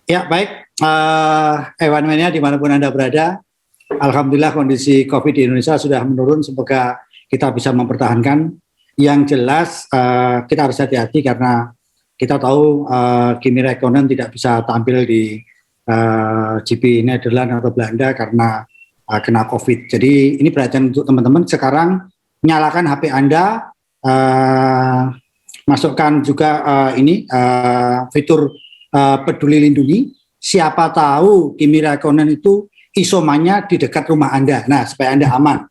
Ya, baik. Ewan Mania dimanapun Anda berada, Alhamdulillah kondisi COVID di Indonesia sudah menurun. Semoga kita bisa mempertahankan. Yang jelas kita harus hati-hati karena kita tahu Kimi Räikkönen tidak bisa tampil di GP Nederland atau Belanda karena kena COVID. Jadi ini perhatian untuk teman-teman. Sekarang nyalakan HP Anda, masukkan juga fitur peduli lindungi. Siapa tahu Kimi Räikkönen itu isomannya di dekat rumah Anda. Nah, supaya Anda aman.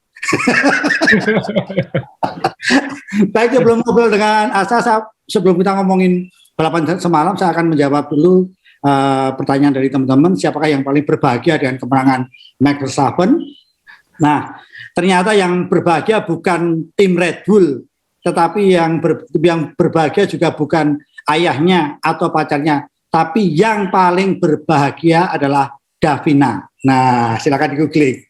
Baik, sebelum ngobrol dengan Asa, sebelum kita ngomongin balapan semalam, saya akan menjawab dulu pertanyaan dari teman-teman. Siapakah yang paling berbahagia dengan kemenangan Max Verstappen? Nah, ternyata yang berbahagia bukan tim Red Bull, tetapi yang berbahagia juga bukan ayahnya atau pacarnya, tapi yang paling berbahagia adalah Davina. Nah, silakan di-googling.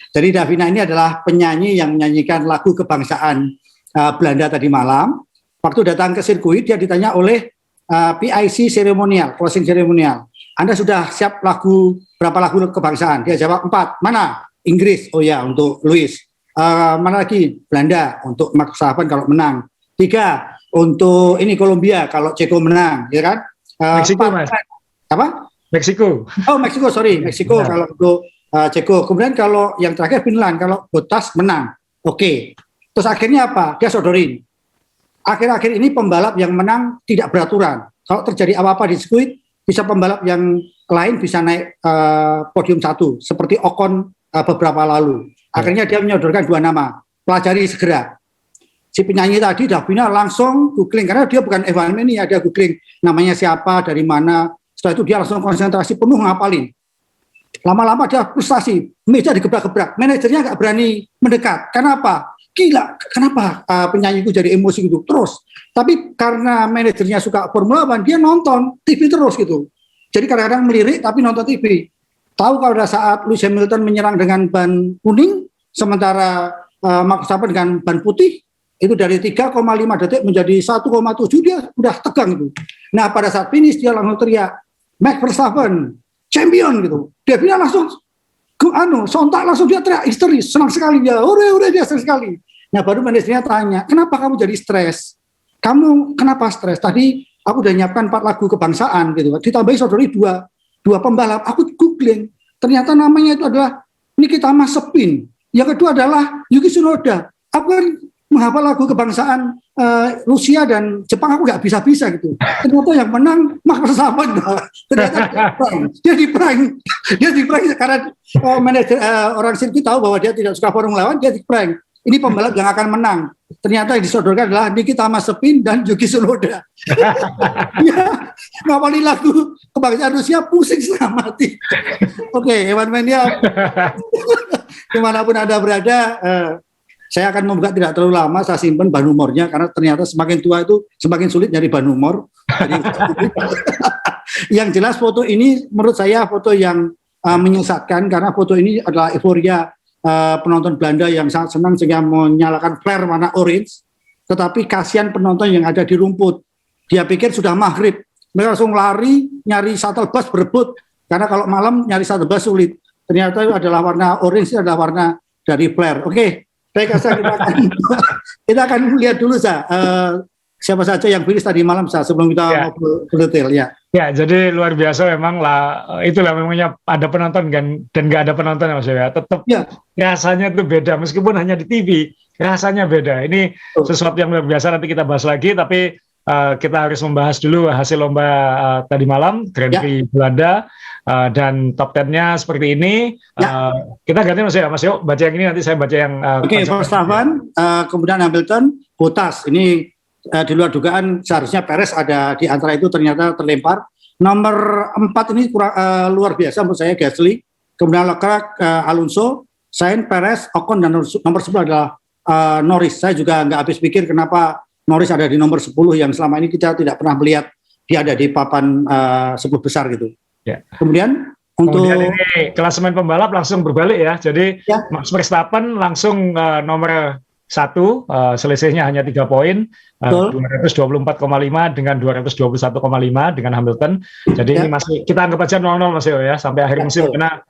Jadi Davina ini adalah penyanyi yang menyanyikan lagu kebangsaan Belanda tadi malam. Waktu datang ke sirkuit, dia ditanya oleh PIC seremonial, closing seremonial. Anda sudah siap berapa lagu kebangsaan? Dia jawab 4. Mana? Inggris. Oh ya, untuk Louis. Mana lagi? Belanda untuk Max Verstappen kalau menang. 3 untuk ini Kolombia kalau Ceko menang, ya kan? Meksiko, Mas. Apa? Meksiko. Oh, Meksiko, sorry. Meksiko kalau untuk Ceko. Kemudian kalau yang terakhir Finland kalau Bottas menang. Oke. Terus akhirnya apa? Dia sodorin. Akhir-akhir ini pembalap yang menang tidak beraturan. Kalau terjadi apa-apa di sirkuit, bisa pembalap yang lain bisa naik podium 1 seperti Ocon beberapa lalu. Akhirnya dia menyodorkan 2 nama. Pelajari segera. Si penyanyi tadi Davina langsung googling karena dia bukan Evan Mania, dia googling namanya siapa, dari mana. Setelah itu dia langsung konsentrasi penuh ngapalin. Lama-lama dia frustasi, meja digebrak-gebrak, manajernya nggak berani mendekat. Kenapa? Gila, kenapa penyanyi itu jadi emosi gitu terus? Tapi karena manajernya suka Formula One, dia nonton TV terus gitu. Jadi kadang-kadang melirik tapi nonton TV. Tahu kalau pada saat Lewis Hamilton menyerang dengan ban kuning, sementara Max Verstappen dengan ban putih, itu dari 3,5 detik menjadi 1,7, dia udah tegang itu. Nah pada saat finish dia langsung teriak, Max Verstappen, champion gitu. Dia bilang langsung, sontak langsung dia teriak histeris, senang sekali dia, ure dia senang sekali. Nah baru manajernya tanya, kenapa kamu jadi stres? Kamu kenapa stres? Tadi aku udah nyiapkan 4 lagu kebangsaan gitu. Ditambahi saudari 2 pembalap, aku googling. Ternyata namanya itu adalah Nikita Mazepin. Yang kedua adalah Yuki Tsunoda. Aku kan menghafal lagu kebangsaan Rusia dan Jepang, aku nggak bisa gitu. Ternyata yang menang Max Verstappen. Ternyata dia di prank karena manajer orang sirkuit tahu bahwa dia tidak suka Formula One, dia di prank. Ini pembalap yang akan menang. Ternyata yang disodorkan adalah Nikita Mazepin dan Yuki Tsunoda. Ya, ngawali lagu kebangsaan Rusia pusing setengah mati. Oke, Ewan Mania, dimanapun Anda berada, saya akan membuka tidak terlalu lama, saya simpan bahan humornya karena ternyata semakin tua itu semakin sulit nyari bahan humor. Yang jelas foto ini menurut saya foto yang menyesatkan karena foto ini adalah euforia penonton Belanda yang sangat senang sehingga menyalakan flare warna orange, tetapi kasihan penonton yang ada di rumput. Dia pikir sudah maghrib, mereka langsung lari nyari shuttle bus berebut karena kalau malam nyari shuttle bus sulit. Ternyata itu adalah warna orange, itu adalah warna dari flare. Oke. Baik, kita akan lihat dulu siapa saja yang finish tadi malam sebelum kita ngobrol ke detail ya. Ya, jadi luar biasa memang lah, itulah memangnya ada penonton dan nggak ada penonton ya Mas ya. Tetap rasanya itu beda meskipun hanya di TV, rasanya beda. Ini sesuatu yang luar biasa, nanti kita bahas lagi, tapi kita harus membahas dulu hasil lomba tadi malam Grand Prix Belanda. Dan top 10-nya seperti ini. Kita ganti Mas Yo, baca yang ini, nanti saya baca yang Oke, Verstappen, kemudian Hamilton, Bottas. Ini di luar dugaan seharusnya Perez ada di antara itu, ternyata terlempar. Nomor 4 ini luar biasa menurut saya, Gasly. Kemudian Leclerc, Alonso, Sainz, Perez, Ocon, dan nomor 10 adalah Norris. Saya juga nggak habis pikir kenapa Norris ada di nomor 10 yang selama ini kita tidak pernah melihat dia ada di papan 10 besar gitu. Ya. Kemudian ini klasemen pembalap langsung berbalik ya. Jadi Max Verstappen langsung nomor selisihnya hanya 3 poin, 224,5 dengan 221,5 dengan Hamilton. Jadi ini masih kita anggap aja 0-0 Mas Yo ya sampai akhir musim, karena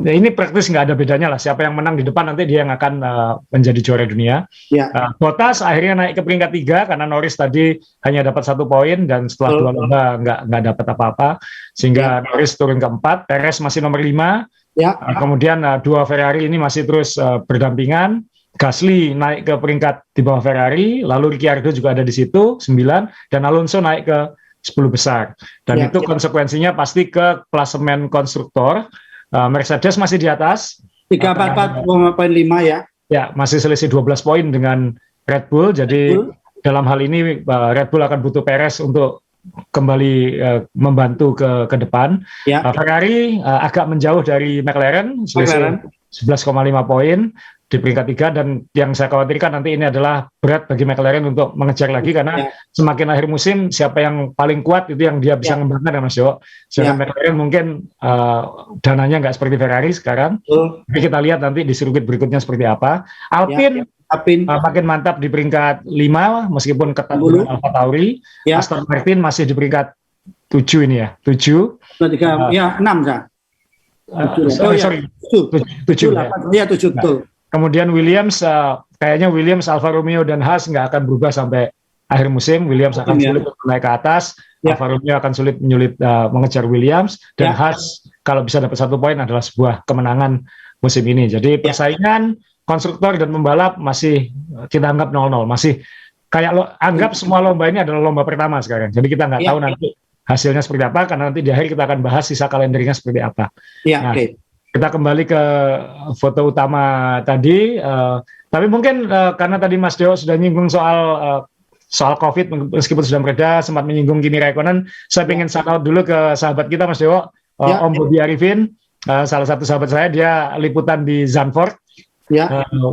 ini praktis nggak ada bedanya lah. Siapa yang menang di depan nanti dia yang akan menjadi juara dunia. Bottas akhirnya naik ke peringkat 3 karena Norris tadi hanya dapat 1 poin dan setelah 2 lomba nggak dapat apa-apa, sehingga Norris turun ke 4. Perez masih nomor 5. Kemudian 2 Ferrari ini masih terus berdampingan. Gasly naik ke peringkat di bawah Ferrari, lalu Ricciardo juga ada di situ 9, dan Alonso naik ke 10 besar. Dan itu konsekuensinya pasti ke klasemen konstruktor. Mercedes masih di atas 344,5 ya. Ya, masih selisih 12 poin dengan Red Bull. Jadi dalam hal ini Red Bull akan butuh Perez untuk kembali membantu ke depan. Ferrari agak menjauh dari McLaren, selisih 11,5 poin di peringkat 3, dan yang saya khawatirkan nanti ini adalah berat bagi McLaren untuk mengejar lagi, karena semakin akhir musim siapa yang paling kuat itu yang dia bisa ngembangkan ya Mas Jo. Sedangkan McLaren mungkin dananya nggak seperti Ferrari sekarang. Tapi kita lihat nanti di sirkuit berikutnya seperti apa. Alpine makin mantap di peringkat 5 meskipun ketat dengan Alfa Tauri. Aston Martin masih di peringkat 7 ini ya. 7. 6 kan. 7 betul. Kemudian Williams, kayaknya Williams, Alfa Romeo dan Haas nggak akan berubah sampai akhir musim. Williams akan sulit naik ke atas, Alfa Romeo akan sulit menyulit mengejar Williams, dan Haas kalau bisa dapat 1 poin adalah sebuah kemenangan musim ini. Jadi persaingan konstruktor dan pembalap masih kita anggap 0-0, masih kayak anggap semua lomba ini adalah lomba pertama sekarang. Jadi kita nggak tahu nanti hasilnya seperti apa, karena nanti di akhir kita akan bahas sisa kalendernya seperti apa. Kita kembali ke foto utama tadi, tapi mungkin karena tadi Mas Dewo sudah nyinggung soal COVID, meskipun sudah mereda, sempat menyinggung Kimi Raikkonen, saya ingin shout out dulu ke sahabat kita Mas Dewo, Om Bobby Arifin, salah satu sahabat saya, dia liputan di Zandvoort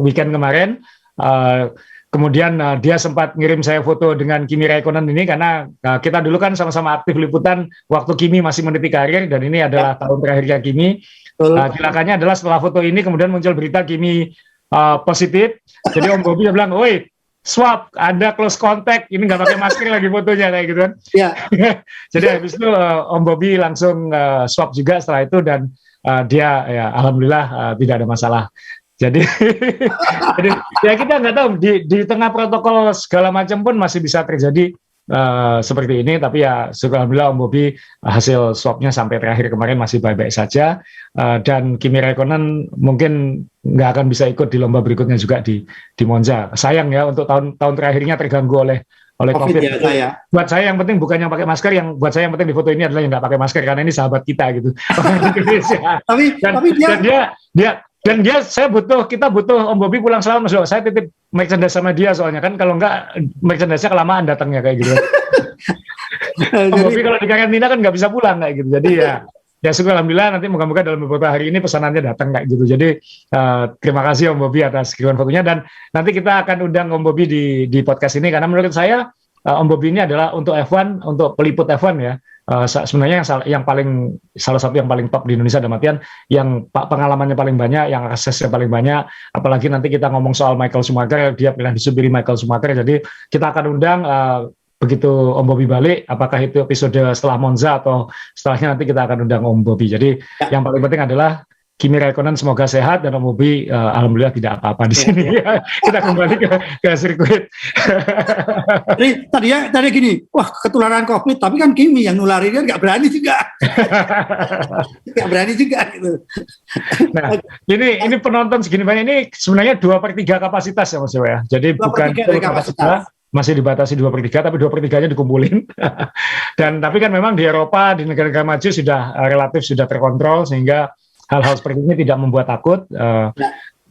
weekend kemarin. Kemudian dia sempat ngirim saya foto dengan Kimi Raikkonen ini, karena kita dulu kan sama-sama aktif liputan waktu Kimi masih meniti karir, dan ini adalah tahun terakhirnya Kimi. Celakanya adalah setelah foto ini kemudian muncul berita Kimi positif. Jadi Om Bobby bilang, "Woi, swab, Anda close contact, ini nggak pakai masker lagi fotonya," kayak gitu kan. Jadi habis itu Om Bobby langsung swab juga setelah itu, dan dia alhamdulillah tidak ada masalah. Jadi ya kita nggak tahu, di tengah protokol segala macam pun masih bisa terjadi seperti ini. Tapi ya alhamdulillah Om Bobby hasil swabnya sampai terakhir kemarin masih baik-baik saja, dan Kimi Raikkonen mungkin nggak akan bisa ikut di lomba berikutnya juga di Monza. Sayang ya, untuk tahun terakhirnya terganggu oleh COVID. Buat saya yang penting bukan yang pakai masker, buat saya yang penting di foto ini adalah yang nggak pakai masker, karena ini sahabat kita gitu. Dan kita butuh Om Bobby pulang selamat Mas. Saya titip merchandise sama dia, soalnya kan kalau enggak merchandise-nya kelamaan datangnya kayak gitu. Om Bobby kalau di karantina kan nggak bisa pulang kayak gitu. Jadi ya syukur alhamdulillah, nanti moga-moga dalam beberapa hari ini pesanannya datang kayak gitu. Jadi terima kasih Om Bobby atas kiriman fotonya, dan nanti kita akan undang Om Bobby di podcast ini, karena menurut saya Om Bobby ini adalah untuk F1, untuk peliput F1 ya. Sebenarnya salah satu yang paling top di Indonesia, dalam artian yang pengalamannya paling banyak, yang aksesnya paling banyak. Apalagi nanti kita ngomong soal Michael Schumacher, dia pernah disubiri Michael Schumacher. Jadi kita akan undang begitu Om Bobby balik, apakah itu episode setelah Monza atau setelahnya, nanti kita akan undang Om Bobby. Jadi yang paling penting adalah Kimi Raikkonen semoga sehat, dan Om Bobby alhamdulillah tidak apa-apa di sini. Kita kembali ke sirkuit. Tadi gini, wah ketularan COVID, tapi kan Kimi yang nularin, kan nggak berani juga. Nggak berani juga gitu. Nah, ini penonton segini banyak, ini sebenarnya 2/3 kapasitas ya Mas Dewa ya. Jadi bukan kapasitas, masih dibatasi 2/3, tapi 2/3-nya dikumpulin. Tapi kan memang di Eropa, di negara-negara maju sudah relatif sudah terkontrol, sehingga hal-hal seperti ini tidak membuat takut,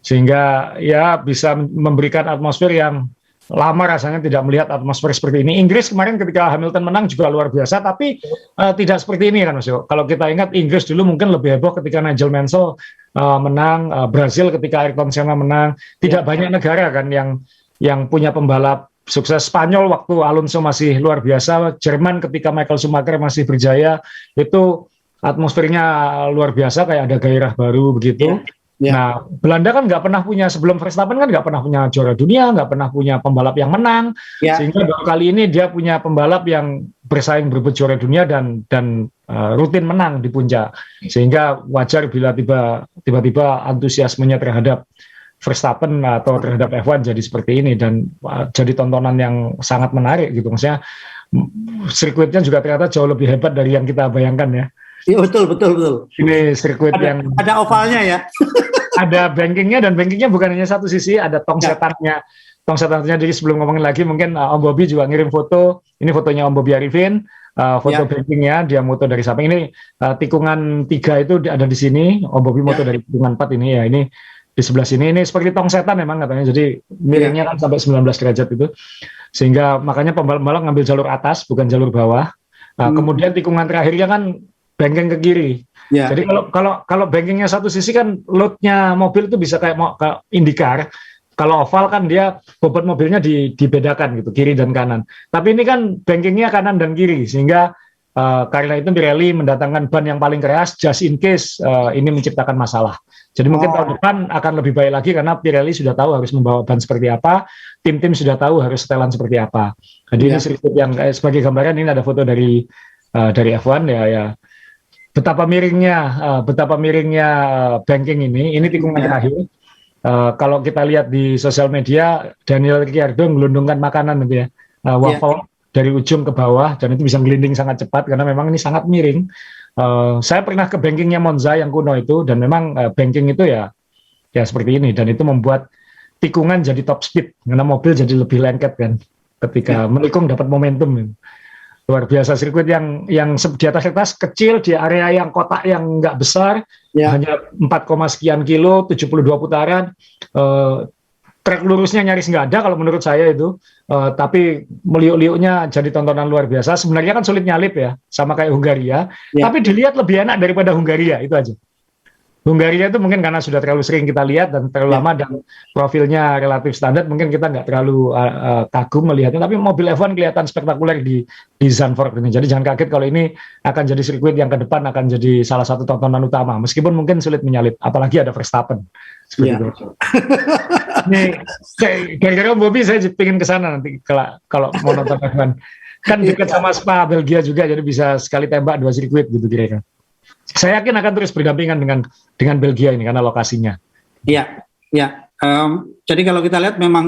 sehingga ya bisa memberikan atmosfer yang lama rasanya tidak melihat atmosfer seperti ini. Inggris kemarin ketika Hamilton menang juga luar biasa, tapi tidak seperti ini kan Mas Yo. Kalau kita ingat, Inggris dulu mungkin lebih heboh ketika Nigel Mansell menang, Brazil ketika Ayrton Senna menang. Tidak banyak negara kan yang punya pembalap sukses. Spanyol waktu Alonso masih luar biasa, Jerman ketika Michael Schumacher masih berjaya, itu atmosfernya luar biasa, kayak ada gairah baru begitu. Ya. Nah, Belanda kan nggak pernah punya, sebelum Verstappen kan nggak pernah punya juara dunia, nggak pernah punya pembalap yang menang, sehingga baru kali ini dia punya pembalap yang bersaing berebut juara dunia dan rutin menang di puncak, sehingga wajar bila tiba-tiba antusiasmenya terhadap Verstappen atau terhadap F1 jadi seperti ini, dan jadi tontonan yang sangat menarik gitu. Maksudnya sirkuitnya juga ternyata jauh lebih hebat dari yang kita bayangkan ya. Iya, betul. Ini sirkuit ada ovalnya ya. Ada bankingnya, dan bankingnya bukan hanya satu sisi, ada tong setannya. Tong setannya. Jadi sebelum ngomongin lagi, mungkin Om Bobby juga ngirim foto. Ini fotonya Om Bobby Arifin, foto bankingnya, dia moto dari samping. Ini tikungan 3 itu ada di sini. Om Bobby moto dari tikungan 4 ini ya. Ini di sebelah sini. Ini seperti tong setan memang katanya. Jadi miringnya kan sampai 19 derajat itu. Sehingga makanya pembalap ngambil jalur atas, bukan jalur bawah. Kemudian tikungan terakhirnya kan banking ke kiri. Jadi kalau bankingnya satu sisi kan loadnya mobil itu bisa kayak mau ke IndyCar. Kalau oval kan dia bobot mobilnya dibedakan gitu, kiri dan kanan. Tapi ini kan bankingnya kanan dan kiri, sehingga karena itu Pirelli mendatangkan ban yang paling keras just in case ini menciptakan masalah. Jadi mungkin tahun depan akan lebih baik lagi karena Pirelli sudah tahu harus membawa ban seperti apa, tim-tim sudah tahu harus setelan seperti apa. Jadi ini sirkuit yang sebagai gambaran, ini ada foto dari F1 ya. Betapa miringnya banking ini tikungan terakhir. Kalau kita lihat di sosial media, Daniel Ricciardo gelundungkan makanan gitu ya, waffle dari ujung ke bawah, dan itu bisa gelinding sangat cepat karena memang ini sangat miring. Saya pernah ke bankingnya Monza yang kuno itu, dan memang banking itu ya seperti ini, dan itu membuat tikungan jadi top speed karena mobil jadi lebih lengket kan, ketika menikung dapat momentum. Luar biasa, sirkuit yang di atas kecil, di area yang kotak yang nggak besar, hanya 4, sekian kilo, 72 putaran, trek lurusnya nyaris nggak ada kalau menurut saya itu, tapi meliuk-liuknya jadi tontonan luar biasa. Sebenarnya kan sulit nyalip ya, sama kayak Hungaria, tapi dilihat lebih enak daripada Hungaria, itu aja. Hungaria itu mungkin karena sudah terlalu sering kita lihat dan terlalu lama dan profilnya relatif standar, mungkin kita nggak terlalu kagum melihatnya, tapi mobil F1 kelihatan spektakuler di Zandvoort ini. Jadi jangan kaget kalau ini akan jadi sirkuit yang ke depan akan jadi salah satu tontonan utama, meskipun mungkin sulit menyalip, apalagi ada Verstappen. Seperti itu. Ini gara-gara Bobby saya pengen ke sana nanti kalau mau nonton F1. Kan dekat sama Spa, Belgia juga, jadi bisa sekali tembak 2 sirkuit gitu kira-kira. Saya yakin akan terus berdampingan dengan Belgia ini karena lokasinya. Iya. Jadi kalau kita lihat memang,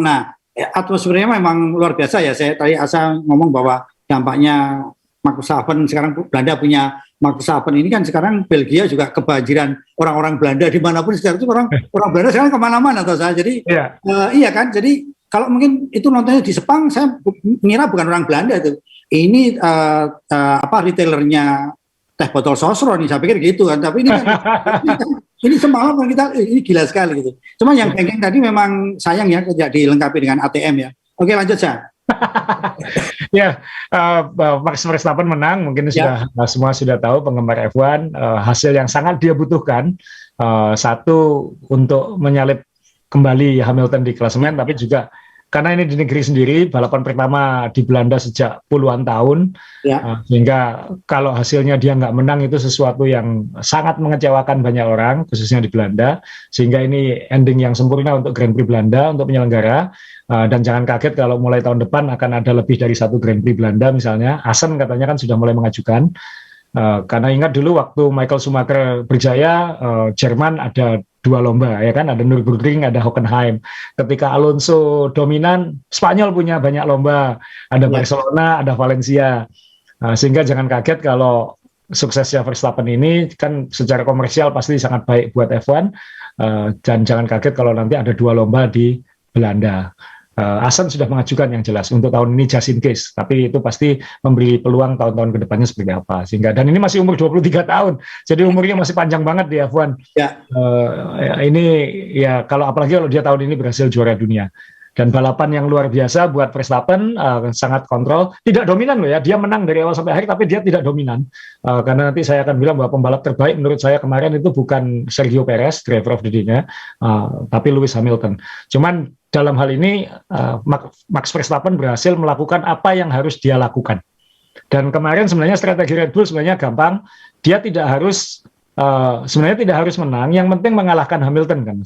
atmosfernya memang luar biasa ya. Saya tadi asal ngomong bahwa dampaknya Max Verstappen, sekarang Belanda punya Max Verstappen ini kan, sekarang Belgia juga kebanjiran orang-orang Belanda dimanapun sekarang itu orang Belanda sekarang kemana-mana atau saya. Jadi iya kan. Jadi kalau mungkin itu nontonnya di Sepang, saya mengira bukan orang Belanda itu. Ini retailernya teh botol sosro nih, saya pikir gitu kan, tapi ini kan ini semalam kan kita ini gila sekali gitu. Cuma yang banking tadi memang sayang ya tidak dilengkapi dengan ATM ya. Oke, lanjut saya. Max Verstappen menang, mungkin semua sudah tahu penggemar F1, hasil yang sangat dia butuhkan, satu untuk menyalip kembali Hamilton di klasemen, tapi juga karena ini di negeri sendiri, balapan pertama di Belanda sejak puluhan tahun, sehingga kalau hasilnya dia nggak menang itu sesuatu yang sangat mengecewakan banyak orang, khususnya di Belanda, sehingga ini ending yang sempurna untuk Grand Prix Belanda, untuk penyelenggara, dan jangan kaget kalau mulai tahun depan akan ada lebih dari 1 Grand Prix Belanda misalnya. Assen katanya kan sudah mulai mengajukan, karena ingat dulu waktu Michael Schumacher berjaya, Jerman ada 2 lomba ya kan, ada Nürburgring, ada Hockenheim. Ketika Alonso dominan, Spanyol punya banyak lomba, ada Barcelona, ada Valencia. Sehingga jangan kaget kalau suksesnya Verstappen ini kan secara komersial pasti sangat baik buat F1, dan jangan kaget kalau nanti ada 2 lomba di Belanda. Assen sudah mengajukan yang jelas untuk tahun ini just in case, tapi itu pasti memberi peluang tahun-tahun kedepannya seperti apa. Sehingga, dan ini masih umur 23 tahun, jadi umurnya masih panjang banget di F1. Ini ya, apalagi kalau dia tahun ini berhasil juara dunia. Dan balapan yang luar biasa buat Verstappen, sangat kontrol, tidak dominan loh ya, dia menang dari awal sampai akhir, tapi dia tidak dominan, karena nanti saya akan bilang bahwa pembalap terbaik menurut saya kemarin itu bukan Sergio Perez, driver of the day-nya, tapi Lewis Hamilton. Cuman dalam hal ini Max Verstappen berhasil melakukan apa yang harus dia lakukan. Dan kemarin sebenarnya strategi Red Bull sebenarnya gampang, dia tidak harus sebenarnya tidak harus menang, yang penting mengalahkan Hamilton kan.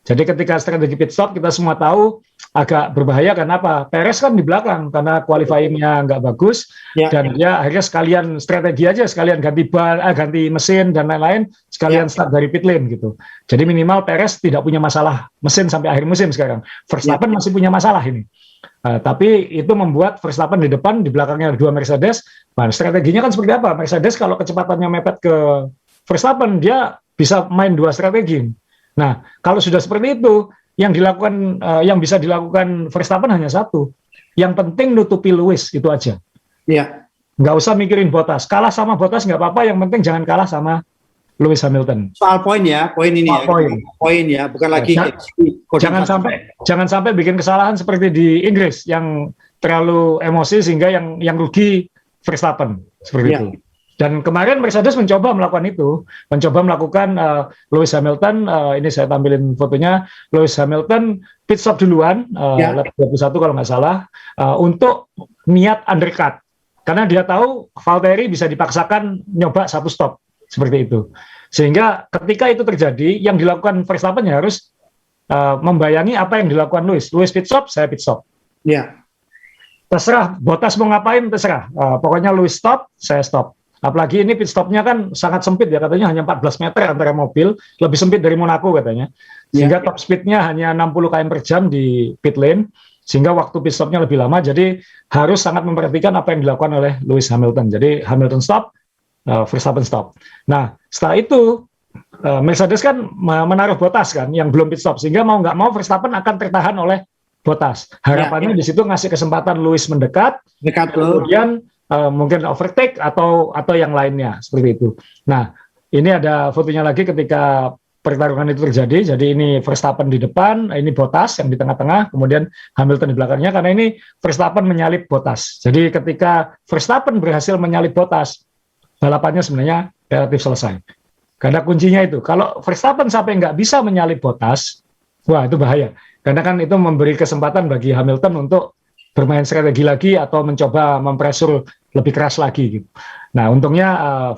Jadi ketika strategi pit stop kita semua tahu agak berbahaya, kenapa? Perez kan di belakang karena qualifying-nya nggak bagus, dan dia akhirnya sekalian strategi aja, sekalian ganti ban, ganti mesin dan lain-lain, sekalian start dari pit lane gitu. Jadi minimal Perez tidak punya masalah mesin sampai akhir musim sekarang. Verstappen masih punya masalah ini. Tapi itu membuat Verstappen di depan, di belakangnya dua Mercedes. Nah, strateginya kan seperti apa? Mercedes kalau kecepatannya mepet ke Verstappen, dia bisa main dua strategi. Nah, kalau sudah seperti itu, yang dilakukan, yang bisa dilakukan Verstappen hanya satu. Yang penting nutupi Lewis, itu aja. Iya. Nggak usah mikirin Bottas. Kalah sama Bottas nggak apa-apa, yang penting jangan kalah sama Lewis Hamilton. Soal poin ya, poin ini ya. Poin ya, bukan lagi. Jangan sampai bikin kesalahan seperti di Inggris yang terlalu emosi sehingga yang rugi Verstappen seperti itu. Dan kemarin Mercedes mencoba melakukan itu, mencoba melakukan Lewis Hamilton, ini saya tampilin fotonya, Lewis Hamilton pit stop duluan, lap 21 kalau nggak salah, untuk niat undercut. Karena dia tahu Valtteri bisa dipaksakan nyoba satu stop, seperti itu. Sehingga ketika itu terjadi, yang dilakukan Verstappen ya harus membayangi apa yang dilakukan Lewis. Lewis pit stop, saya pit stop. Terserah, Bottas mau ngapain, terserah. Pokoknya Lewis stop, saya stop. Apalagi ini pit stopnya kan sangat sempit ya, katanya hanya 14 meter antara mobil, lebih sempit dari Monaco katanya. Sehingga top speednya hanya 60 km per jam di pit lane, sehingga waktu pit stopnya lebih lama, jadi harus sangat memperhatikan apa yang dilakukan oleh Lewis Hamilton. Jadi Hamilton stop, Verstappen stop. Nah, setelah itu Mercedes kan menaruh Bottas kan, yang belum pit stop, sehingga mau nggak mau Verstappen akan tertahan oleh Bottas. Harapannya di situ ngasih kesempatan Lewis mendekat, kemudian mungkin overtake atau yang lainnya seperti itu. Nah, ini ada fotonya lagi ketika pertarungan itu terjadi. Jadi ini Verstappen di depan, ini Bottas yang di tengah-tengah, kemudian Hamilton di belakangnya, karena ini Verstappen menyalip Bottas. Jadi ketika Verstappen berhasil menyalip Bottas, balapannya sebenarnya relatif selesai. Karena kuncinya itu, kalau Verstappen sampai nggak bisa menyalip Bottas, wah itu bahaya. Karena kan itu memberi kesempatan bagi Hamilton untuk bermain strategi lagi atau mencoba mempresur lebih keras lagi gitu. Nah, untungnya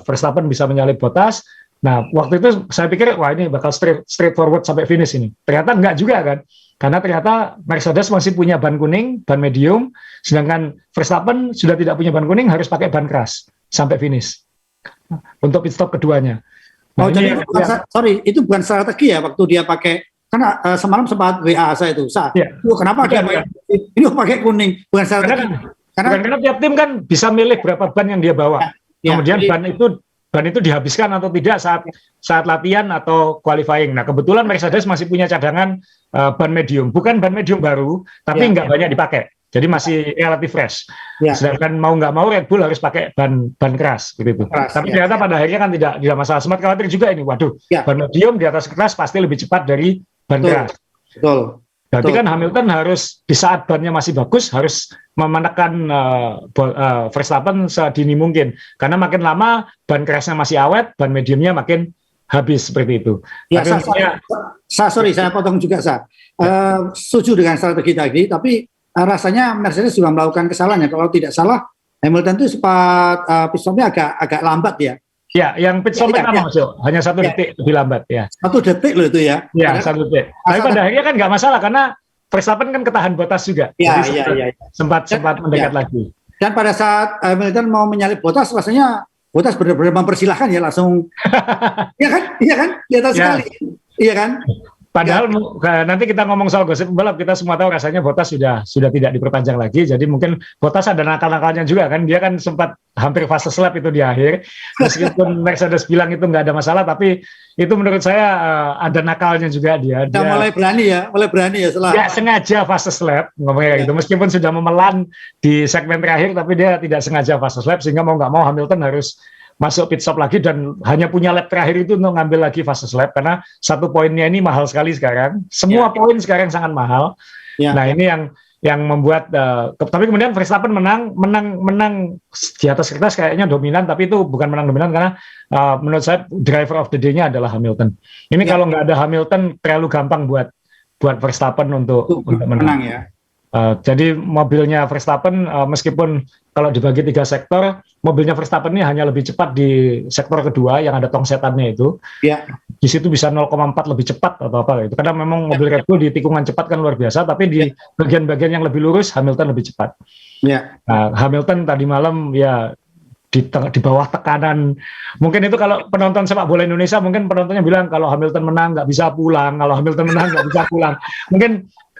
Verstappen bisa menyalip Bottas. Nah, waktu itu saya pikir wah ini bakal straightforward sampai finish ini. Ternyata enggak juga kan. Karena ternyata Mercedes masih punya ban kuning, ban medium, sedangkan Verstappen sudah tidak punya ban kuning, harus pakai ban keras sampai finish. Untuk pit stop keduanya. Nah, jadi itu bukan strategi ya waktu dia pakai, karena semalam sempat WA saya itu, kenapa dia ini pakai kuning, bukan strategi. Karena tiap tim kan bisa milih berapa ban yang dia bawa. Kemudian ban itu dihabiskan atau tidak saat latihan atau qualifying. Nah, kebetulan Mercedes masih punya cadangan ban medium, bukan ban medium baru, tapi nggak banyak dipakai. Jadi masih relatif fresh. Sedangkan mau nggak mau Red Bull harus pakai ban keras begitu. Tapi ternyata pada akhirnya kan tidak masalah. Sempat khawatir juga ini, waduh, ban medium di atas keras pasti lebih cepat dari ban keras. Betul. Berarti kan Hamilton harus di saat bannya masih bagus harus menekan Verstappen sedini mungkin, karena makin lama ban kerasnya masih awet, ban mediumnya makin habis seperti itu. Saya potong juga, setuju dengan strategi tadi, tapi rasanya Mercedes juga melakukan kesalahan ya. Kalau tidak salah, Hamilton itu sempat pit stopnya agak lambat ya. Ya, yang pit stop pertama hanya 1 detik lebih lambat ya. 1 detik loh itu ya. Ya, 1 detik. Tapi pada akhirnya kan nggak masalah karena Verstappen kan ketahan Bottas juga. Jadi sempat mendekat lagi. Dan pada saat Hamilton mau menyalip Bottas, rasanya Bottas benar-benar mempersilahkan ya langsung. Iya kan, di atas sekali. Iya kan. Padahal nanti kita ngomong soal gosip pembalap, kita semua tahu rasanya Bottas sudah tidak diperpanjang lagi. Jadi mungkin Bottas ada nakal-nakalnya juga kan. Dia kan sempat hampir fast lap itu di akhir. Meskipun Mercedes bilang itu nggak ada masalah, tapi itu menurut saya ada nakalnya juga dia. Mulai berani ya setelah. Dia sengaja fast lap ngomongnya gitu. Meskipun sudah memelan di segmen terakhir, tapi dia tidak sengaja fast lap sehingga mau nggak mau Hamilton harus masuk pit stop lagi dan hanya punya lap terakhir itu untuk ngambil lagi fast lap karena 1 poinnya ini mahal sekali sekarang. Semua poin sekarang sangat mahal. Nah, ini yang membuat tapi kemudian Verstappen menang di atas kertas kayaknya dominan, tapi itu bukan menang dominan karena menurut saya driver of the day-nya adalah Hamilton. Ini kalau nggak ada Hamilton terlalu gampang buat Verstappen untuk menang ya. Jadi mobilnya Verstappen meskipun kalau dibagi 3 sektor, mobilnya Verstappen ini hanya lebih cepat di sektor kedua yang ada tongsetannya itu. Ya. Di situ bisa 0,4 lebih cepat atau apa itu. Karena memang mobil Red Bull di tikungan cepat kan luar biasa, tapi di bagian-bagian yang lebih lurus Hamilton lebih cepat. Ya. Nah, Hamilton tadi malam ya di bawah tekanan. Mungkin itu kalau penonton sepak bola Indonesia, mungkin penontonnya bilang kalau Hamilton menang nggak bisa pulang, kalau Hamilton menang nggak bisa pulang.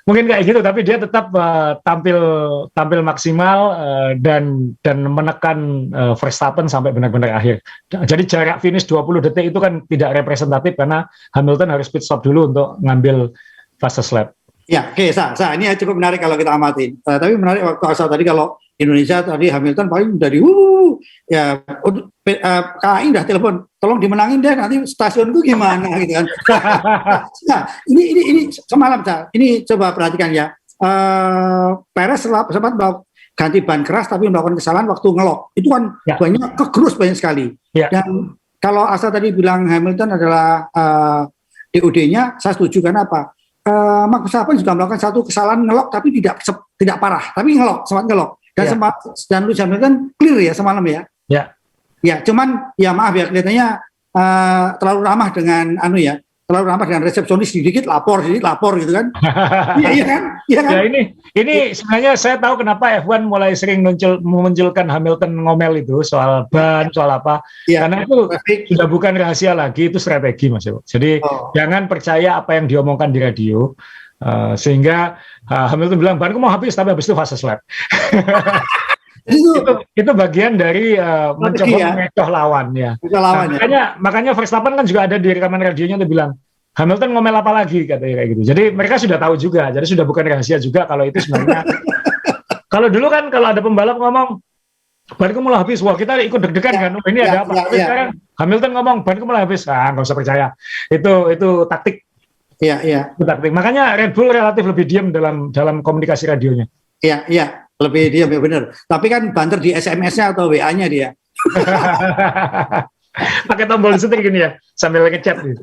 Mungkin kayak gitu, tapi dia tetap tampil maksimal dan menekan Verstappen sampai benar-benar akhir. Jadi jarak finish 20 detik itu kan tidak representatif karena Hamilton harus pit stop dulu untuk ngambil fastest lap. Ya, oke, ini cukup menarik kalau kita amatin. Tapi menarik waktu asal tadi kalau Indonesia tadi Hamilton paling dari ya KAI udah telepon, tolong dimenangin deh nanti stasiunku gimana gitu kan. Nah, ini semalam ini coba perhatikan ya. Perez sempat ganti ban keras tapi melakukan kesalahan waktu ngelok. Itu kan banyak kegerus banyak sekali. Ya. Dan kalau Asa tadi bilang Hamilton adalah DOD-nya, saya setuju karena apa? Max Verstappen juga melakukan satu kesalahan ngelok tapi tidak parah, tapi sempat ngelok. Dan Lewis Hamilton clear ya semalam ya. Ya, cuman ya maaf ya kelihatannya terlalu ramah dengan terlalu ramah dengan resepsionis sedikit lapor gitu kan. Iya kan? Ya, ini sebenarnya saya tahu kenapa F1 mulai sering memunculkan Hamilton ngomel itu soal ban, soal apa. Ya, karena itu sudah bukan rahasia lagi, itu strategi Mas Ewo. Jadi jangan percaya apa yang diomongkan di radio. Sehingga Hamilton bilang banku mau habis tapi habis itu fastest lap. itu bagian dari mencoba mengecoh lawan ya. Makanya Verstappen kan juga ada di rekaman radionya tuh bilang Hamilton ngomel apa lagi katanya kayak gitu. Jadi mereka sudah tahu juga. Jadi sudah bukan rahasia juga kalau itu sebenarnya. Kalau dulu kan kalau ada pembalap ngomong banku mulai habis, wah kita ikut deg-degan kan. Ini ada apa? Sekarang Hamilton ngomong banku mulai habis, nggak usah percaya. Itu taktik. Iya. Taktik. Makanya Red Bull relatif lebih diam dalam komunikasi radionya. Iya, lebih diam ya benar. Tapi kan banter di SMS-nya atau WA-nya dia. Pakai tombol setir gini ya, sambil ngechat gitu.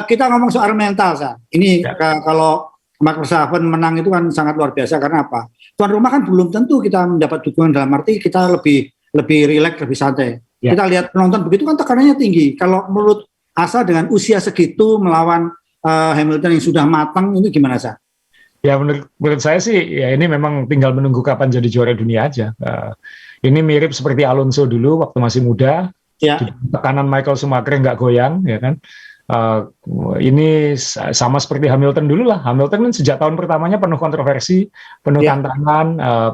Kita ngomong soal mental, Ini kalau Max Verstappen menang itu kan sangat luar biasa karena apa? Tuan rumah kan belum tentu kita mendapat dukungan dalam arti kita lebih rileks, lebih santai. Kita lihat penonton begitu kan tekanannya tinggi. Kalau menurut Asa dengan usia segitu melawan Hamilton yang sudah matang ini gimana Sa? Ya menurut saya sih ya ini memang tinggal menunggu kapan jadi juara dunia aja. Ini mirip seperti Alonso dulu waktu masih muda. Tekanan Michael Schumacher nggak goyang ya kan. Ini sama seperti Hamilton dulu lah. Hamilton kan sejak tahun pertamanya penuh kontroversi, penuh tantangan,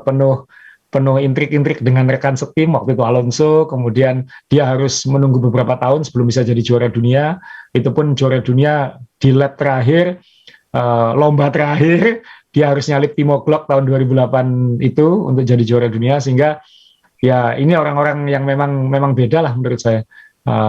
penuh intrik-intrik dengan rekan setim waktu itu Alonso, kemudian dia harus menunggu beberapa tahun sebelum bisa jadi juara dunia. Itu pun juara dunia di lap terakhir, lomba terakhir, dia harus nyalip Timo Glock tahun 2008 itu untuk jadi juara dunia, sehingga ya ini orang-orang yang memang beda lah menurut saya.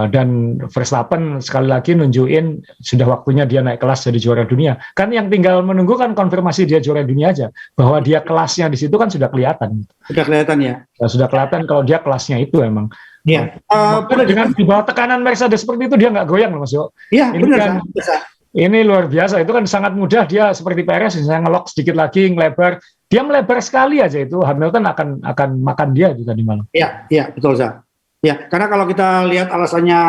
Dan Verstappen sekali lagi nunjukin sudah waktunya dia naik kelas jadi juara dunia. Kan yang tinggal menunggu kan konfirmasi dia juara dunia aja. Bahwa dia kelasnya di situ kan sudah kelihatan. Sudah kelihatan ya? Sudah kelihatan kalau dia kelasnya itu emang. Iya. Dengan di bawah tekanan Mercedes seperti itu dia nggak goyang loh Mas Yo. Iya benar. Kan, ini luar biasa. Itu kan sangat mudah dia seperti Perez misalnya ngelok sedikit lagi ngelebar. Dia melebar sekali aja itu Hamilton akan makan dia itu tadi malam. Iya betul Sa. Ya, karena kalau kita lihat alasannya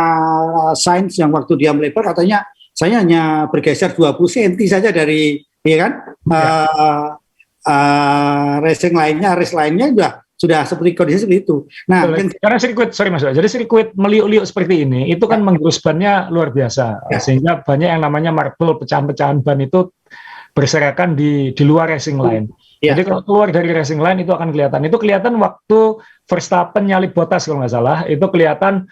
Sainz yang waktu dia melebar katanya saya hanya bergeser 20 cm saja dari race lainnya sudah seperti kondisi seperti itu. Nah, karena jadi sirkuit meliuk-liuk seperti ini itu kan menggerus bannya luar biasa sehingga banyak yang namanya marble pecahan-pecahan ban itu berserakan di luar racing line. Jadi kalau keluar dari racing line itu akan kelihatan. Itu kelihatan waktu Verstappen nyalip Bottas kalau nggak salah. Itu kelihatan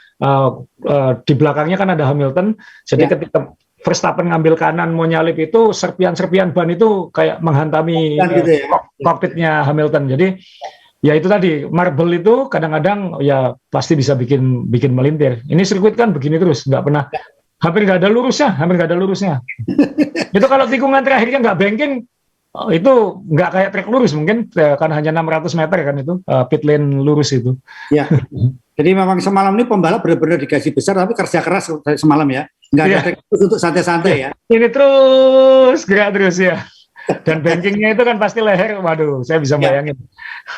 di belakangnya kan ada Hamilton. Jadi ketika Verstappen ngambil kanan mau nyalip itu serpian-serpian ban itu kayak menghantami kokpitnya Hamilton. Jadi ya itu tadi marble itu kadang-kadang ya pasti bisa bikin melintir. Ini sirkuit kan begini terus, nggak pernah hampir nggak ada lurusnya. Itu kalau tikungan terakhirnya nggak banking. Itu nggak kayak trek lurus mungkin kan hanya 600 meter kan itu pit lane lurus itu. Ya. Jadi memang semalam ini pembalap benar-benar digaji besar tapi kerja keras semalam ya. Nggak ada trek lurus untuk santai-santai ya. Ini terus gerak terus ya. Dan bankingnya itu kan pasti leher, waduh, saya bisa bayangin.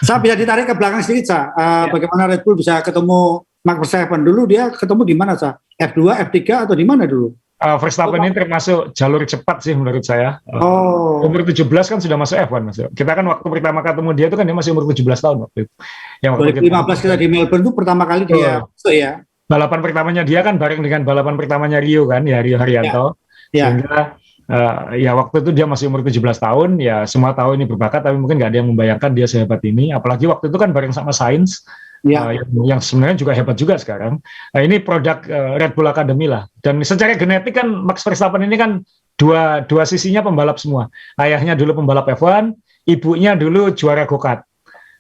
Saya bisa ditarik ke belakang sedikit, bagaimana Red Bull bisa ketemu Max Verstappen dulu, dia ketemu di mana, F2, F3 atau di mana dulu? Verstappen ini termasuk jalur cepat sih menurut saya. Umur 17 kan sudah masuk F1, Mas. Kita kan waktu pertama ketemu dia itu kan dia masih umur 17 tahun waktu itu. Yang waktu 2015 kita di Melbourne itu pertama kali dia masuk ya. Balapan pertamanya dia kan bareng dengan balapan pertamanya Rio kan, ya Rio Haryanto. Sehingga ya waktu itu dia masih umur 17 tahun, ya semua tahu ini berbakat, tapi mungkin nggak ada yang membayangkan dia sehebat ini. Apalagi waktu itu kan bareng sama Sainz. Yang sebenarnya juga hebat juga sekarang. Ini produk Red Bull Academy lah. Dan secara genetik kan Max Verstappen ini kan dua sisinya pembalap semua. Ayahnya dulu pembalap F1, ibunya dulu juara go-kart.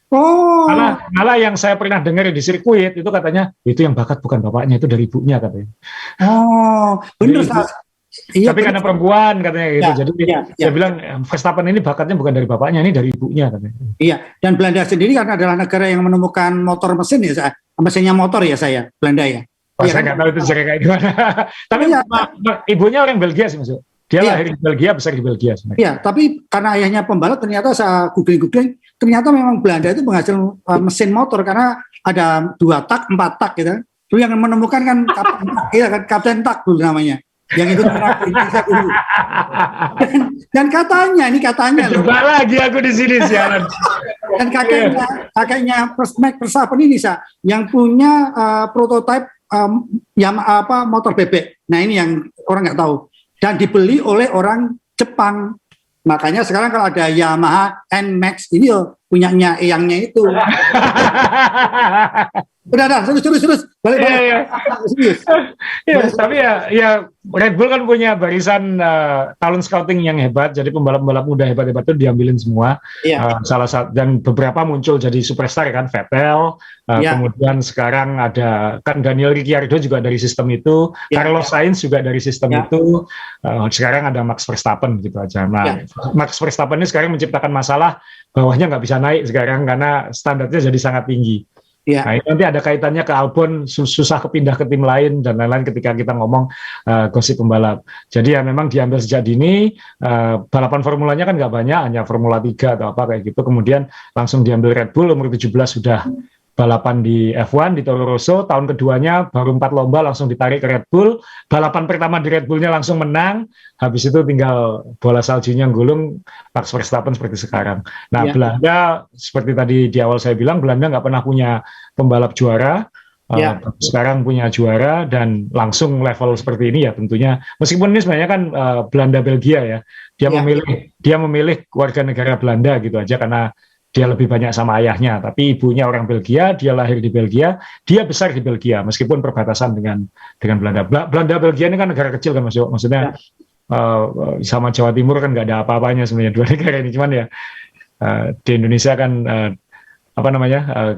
Malah yang saya pernah dengar di sirkuit itu katanya itu yang bakat bukan bapaknya, itu dari ibunya katanya. Bener. Iya, tapi karena perempuan katanya gitu. Jadi saya bilang Verstappen ini bakatnya bukan dari bapaknya, ini dari ibunya katanya. Iya, dan Belanda sendiri karena adalah negara yang menemukan motor mesin ya, mesinnya motor ya saya, Belanda ya. Saya nggak tahu itu cara kayak gimana. Tapi ibunya orang Belgia sih Mas. Dia lahir di Belgia, besar di Belgia sebenarnya. Iya, tapi karena ayahnya pembalap ternyata saya googling, ternyata memang Belanda itu menghasil mesin motor karena ada 2 tak, 4 tak gitu. Dulu yang menemukan kan Kapten Tak dulu namanya. Yang itu Indonesia dulu. Dan katanya loh. Coba lagi aku di sini siaran. Dan kakeknya Max Verstappen ini yang punya prototipe motor bebek. Nah ini yang orang nggak tahu. Dan dibeli oleh orang Jepang. Makanya sekarang kalau ada Yamaha NMAX ini punyanya eyangnya itu. Udah, terus. Balik. Tapi ya Red Bull kan punya barisan talent scouting yang hebat, jadi pembalap-pembalap muda hebat-hebat itu diambilin semua. Salah satu dan beberapa muncul jadi superstar kan, Vettel, kemudian sekarang ada kan Daniel Ricciardo juga dari sistem itu, Carlos Sainz juga dari sistem itu, sekarang ada Max Verstappen gitu aja. Nah, Max Verstappen ini sekarang menciptakan masalah bawahnya nggak bisa naik sekarang karena standarnya jadi sangat tinggi. Nah, nanti ada kaitannya ke Albon, susah kepindah ke tim lain dan lain-lain ketika kita ngomong gosip pembalap. Jadi ya memang diambil sejak dini, balapan formulanya kan nggak banyak, hanya Formula 3 atau apa kayak gitu. Kemudian langsung diambil Red Bull, umur 17 sudah balapan di F1, di Toro Rosso. Tahun keduanya baru 4 lomba langsung ditarik ke Red Bull. Balapan pertama di Red Bullnya langsung menang. Habis itu tinggal bola saljunya gulung Max Verstappen seperti sekarang. Nah, Belanda, seperti tadi di awal saya bilang, Belanda nggak pernah punya pembalap juara. Sekarang punya juara dan langsung level seperti ini ya tentunya. Meskipun ini sebenarnya kan Belanda Belgia ya. Dia memilih warga negara Belanda gitu aja karena dia lebih banyak sama ayahnya, tapi ibunya orang Belgia, dia lahir di Belgia, dia besar di Belgia, meskipun perbatasan dengan Belanda. Belanda Belgia ini kan negara kecil kan maksudnya sama Jawa Timur kan nggak ada apa-apanya sebenarnya dua negara ini, cuman ya di Indonesia kan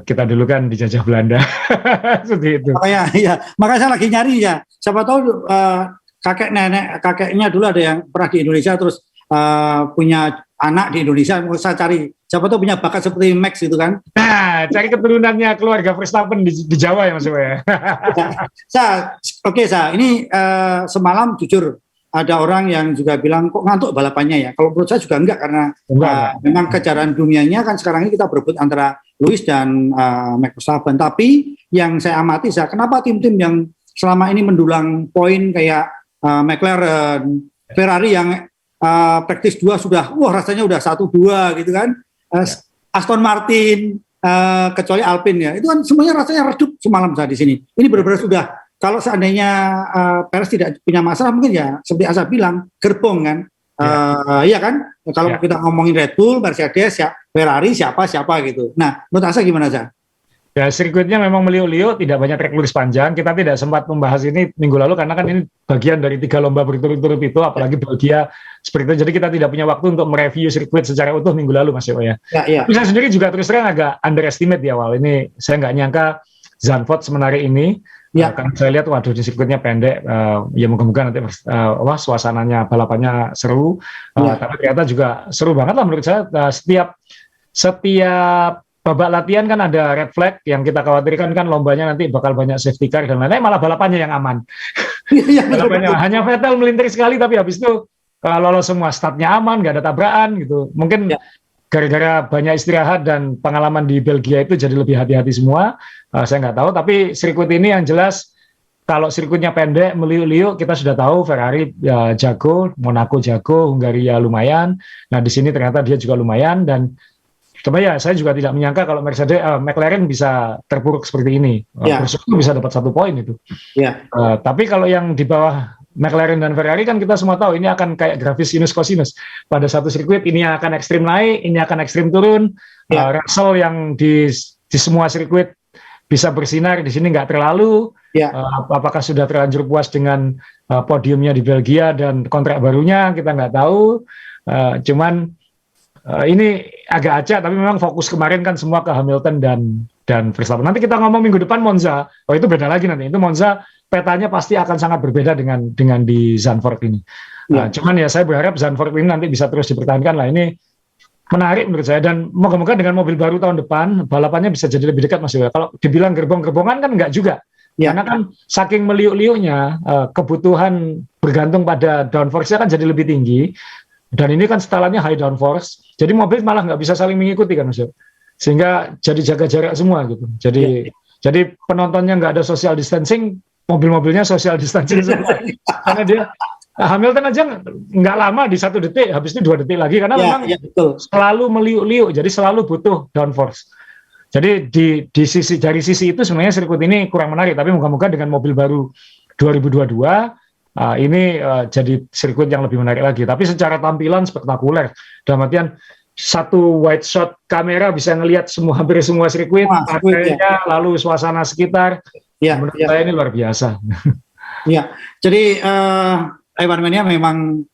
kita dulu kan dijajah Belanda seperti itu. Makanya saya lagi nyari ya, siapa tahu kakeknya dulu ada yang pernah di Indonesia terus punya anak di Indonesia, mau saya cari siapa tahu punya bakat seperti Max itu kan. Nah, cari keturunannya keluarga Verstappen di Jawa ya Mas ya. Ini semalam jujur ada orang yang juga bilang kok ngantuk balapannya ya. Kalau menurut saya juga enggak karena memang kejaran dunianya kan sekarang ini kita berebut antara Lewis dan Max Verstappen. Tapi yang saya amati kenapa tim-tim yang selama ini mendulang poin kayak McLaren, Ferrari yang praktis 2 sudah rasanya udah 1-2 gitu kan. Aston Martin, kecuali Alpine ya, itu kan semuanya rasanya redup semalam di sini. Ini benar-benar sudah, kalau seandainya Perez tidak punya masalah mungkin ya seperti Asa bilang gerbong kan. Iya kan, kalau kita ngomongin Red Bull, Mercedes, Ferrari siapa gitu. Nah, menurut Asa gimana Sa? Ya, sirkuitnya memang meliuk-liuk, tidak banyak trek lurus panjang. Kita tidak sempat membahas ini minggu lalu karena kan ini bagian dari 3 lomba berturut-turut itu, apalagi Belgia seperti itu. Jadi kita tidak punya waktu untuk mereview sirkuit secara utuh minggu lalu, Mas Yo ya. Tapi saya sendiri juga terus terang agak underestimate di awal. Ini saya nggak nyangka Zandvoort semenarik ini. Karena saya lihat, waduh, di sirkuitnya pendek. Ya moga-moga nanti suasananya balapannya seru. Tapi ternyata juga seru banget lah menurut saya. Setiap babak latihan kan ada red flag yang kita khawatirkan kan lombanya nanti bakal banyak safety car dan lain-lain, malah balapannya yang aman. Balapannya hanya Vettel melintir sekali tapi habis itu lolos semua, startnya aman, nggak ada tabrakan gitu. Mungkin gara-gara banyak istirahat dan pengalaman di Belgia itu jadi lebih hati-hati semua. Saya nggak tahu, tapi sirkuit ini yang jelas kalau sirkuitnya pendek, meliuk-liuk, kita sudah tahu Ferrari ya, jago, Monaco jago, Hungaria lumayan. Nah di sini ternyata dia juga lumayan dan ya saya juga tidak menyangka kalau McLaren bisa terpuruk seperti ini. Bersyukur bisa dapat 1 poin itu. Tapi kalau yang di bawah McLaren dan Ferrari kan kita semua tahu ini akan kayak grafis sinus kosinus. Pada satu sirkuit ini akan ekstrim naik, ini akan ekstrim turun. Russell yang di semua sirkuit bisa bersinar, di sini nggak terlalu. Apakah sudah terlanjur puas dengan podiumnya di Belgia dan kontrak barunya, kita nggak tahu. Cuman ini agak acak, tapi memang fokus kemarin kan semua ke Hamilton dan Verstappen. Nanti kita ngomong minggu depan Monza, itu beda lagi nanti. Itu Monza petanya pasti akan sangat berbeda dengan di Zandvoort ini. Cuman ya saya berharap Zandvoort ini nanti bisa terus dipertahankan lah. Ini menarik menurut saya dan moga-moga dengan mobil baru tahun depan balapannya bisa jadi lebih dekat Mas Yoga. Kalau dibilang gerbong-gerbongan kan enggak juga. Karena kan saking meliuk-liuknya kebutuhan bergantung pada downforce-nya kan jadi lebih tinggi. Dan ini kan setelannya high downforce. Jadi mobil malah nggak bisa saling mengikuti kan Mas Yoga. Sehingga jadi jaga jarak semua gitu. Jadi penontonnya nggak ada social distancing, mobil-mobilnya social distancing semua. Karena dia Hamilton aja nggak lama di 1 detik, habis itu 2 detik lagi karena memang selalu meliuk-liuk, jadi selalu butuh downforce. Jadi dari sisi itu sebenarnya sirkuit ini kurang menarik, tapi moga-moga dengan mobil baru 2022 ini jadi sirkuit yang lebih menarik lagi. Tapi secara tampilan spektakuler, dalam artian satu wide shot kamera bisa ngelihat hampir semua sirkuit, lalu suasana sekitar. Menurut saya ini luar biasa. Jadi Mania memang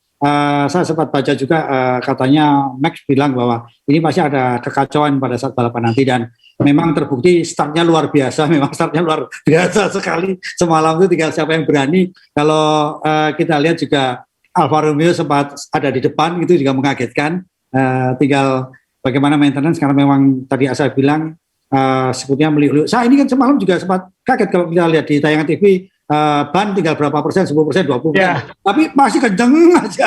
saya sempat baca juga katanya Max bilang bahwa ini pasti ada kekacauan pada saat balapan nanti dan memang terbukti startnya luar biasa, sekali semalam itu tinggal siapa yang berani. Kalau kita lihat juga Alfa Romeo sempat ada di depan itu juga mengagetkan, tinggal bagaimana maintenance karena memang tadi saya bilang sebutnya meliuk-liuk. Saya ini kan semalam juga sempat kaget kalau kita lihat di tayangan TV. Ban tinggal berapa persen, 10%, 20%, tapi masih kenceng aja.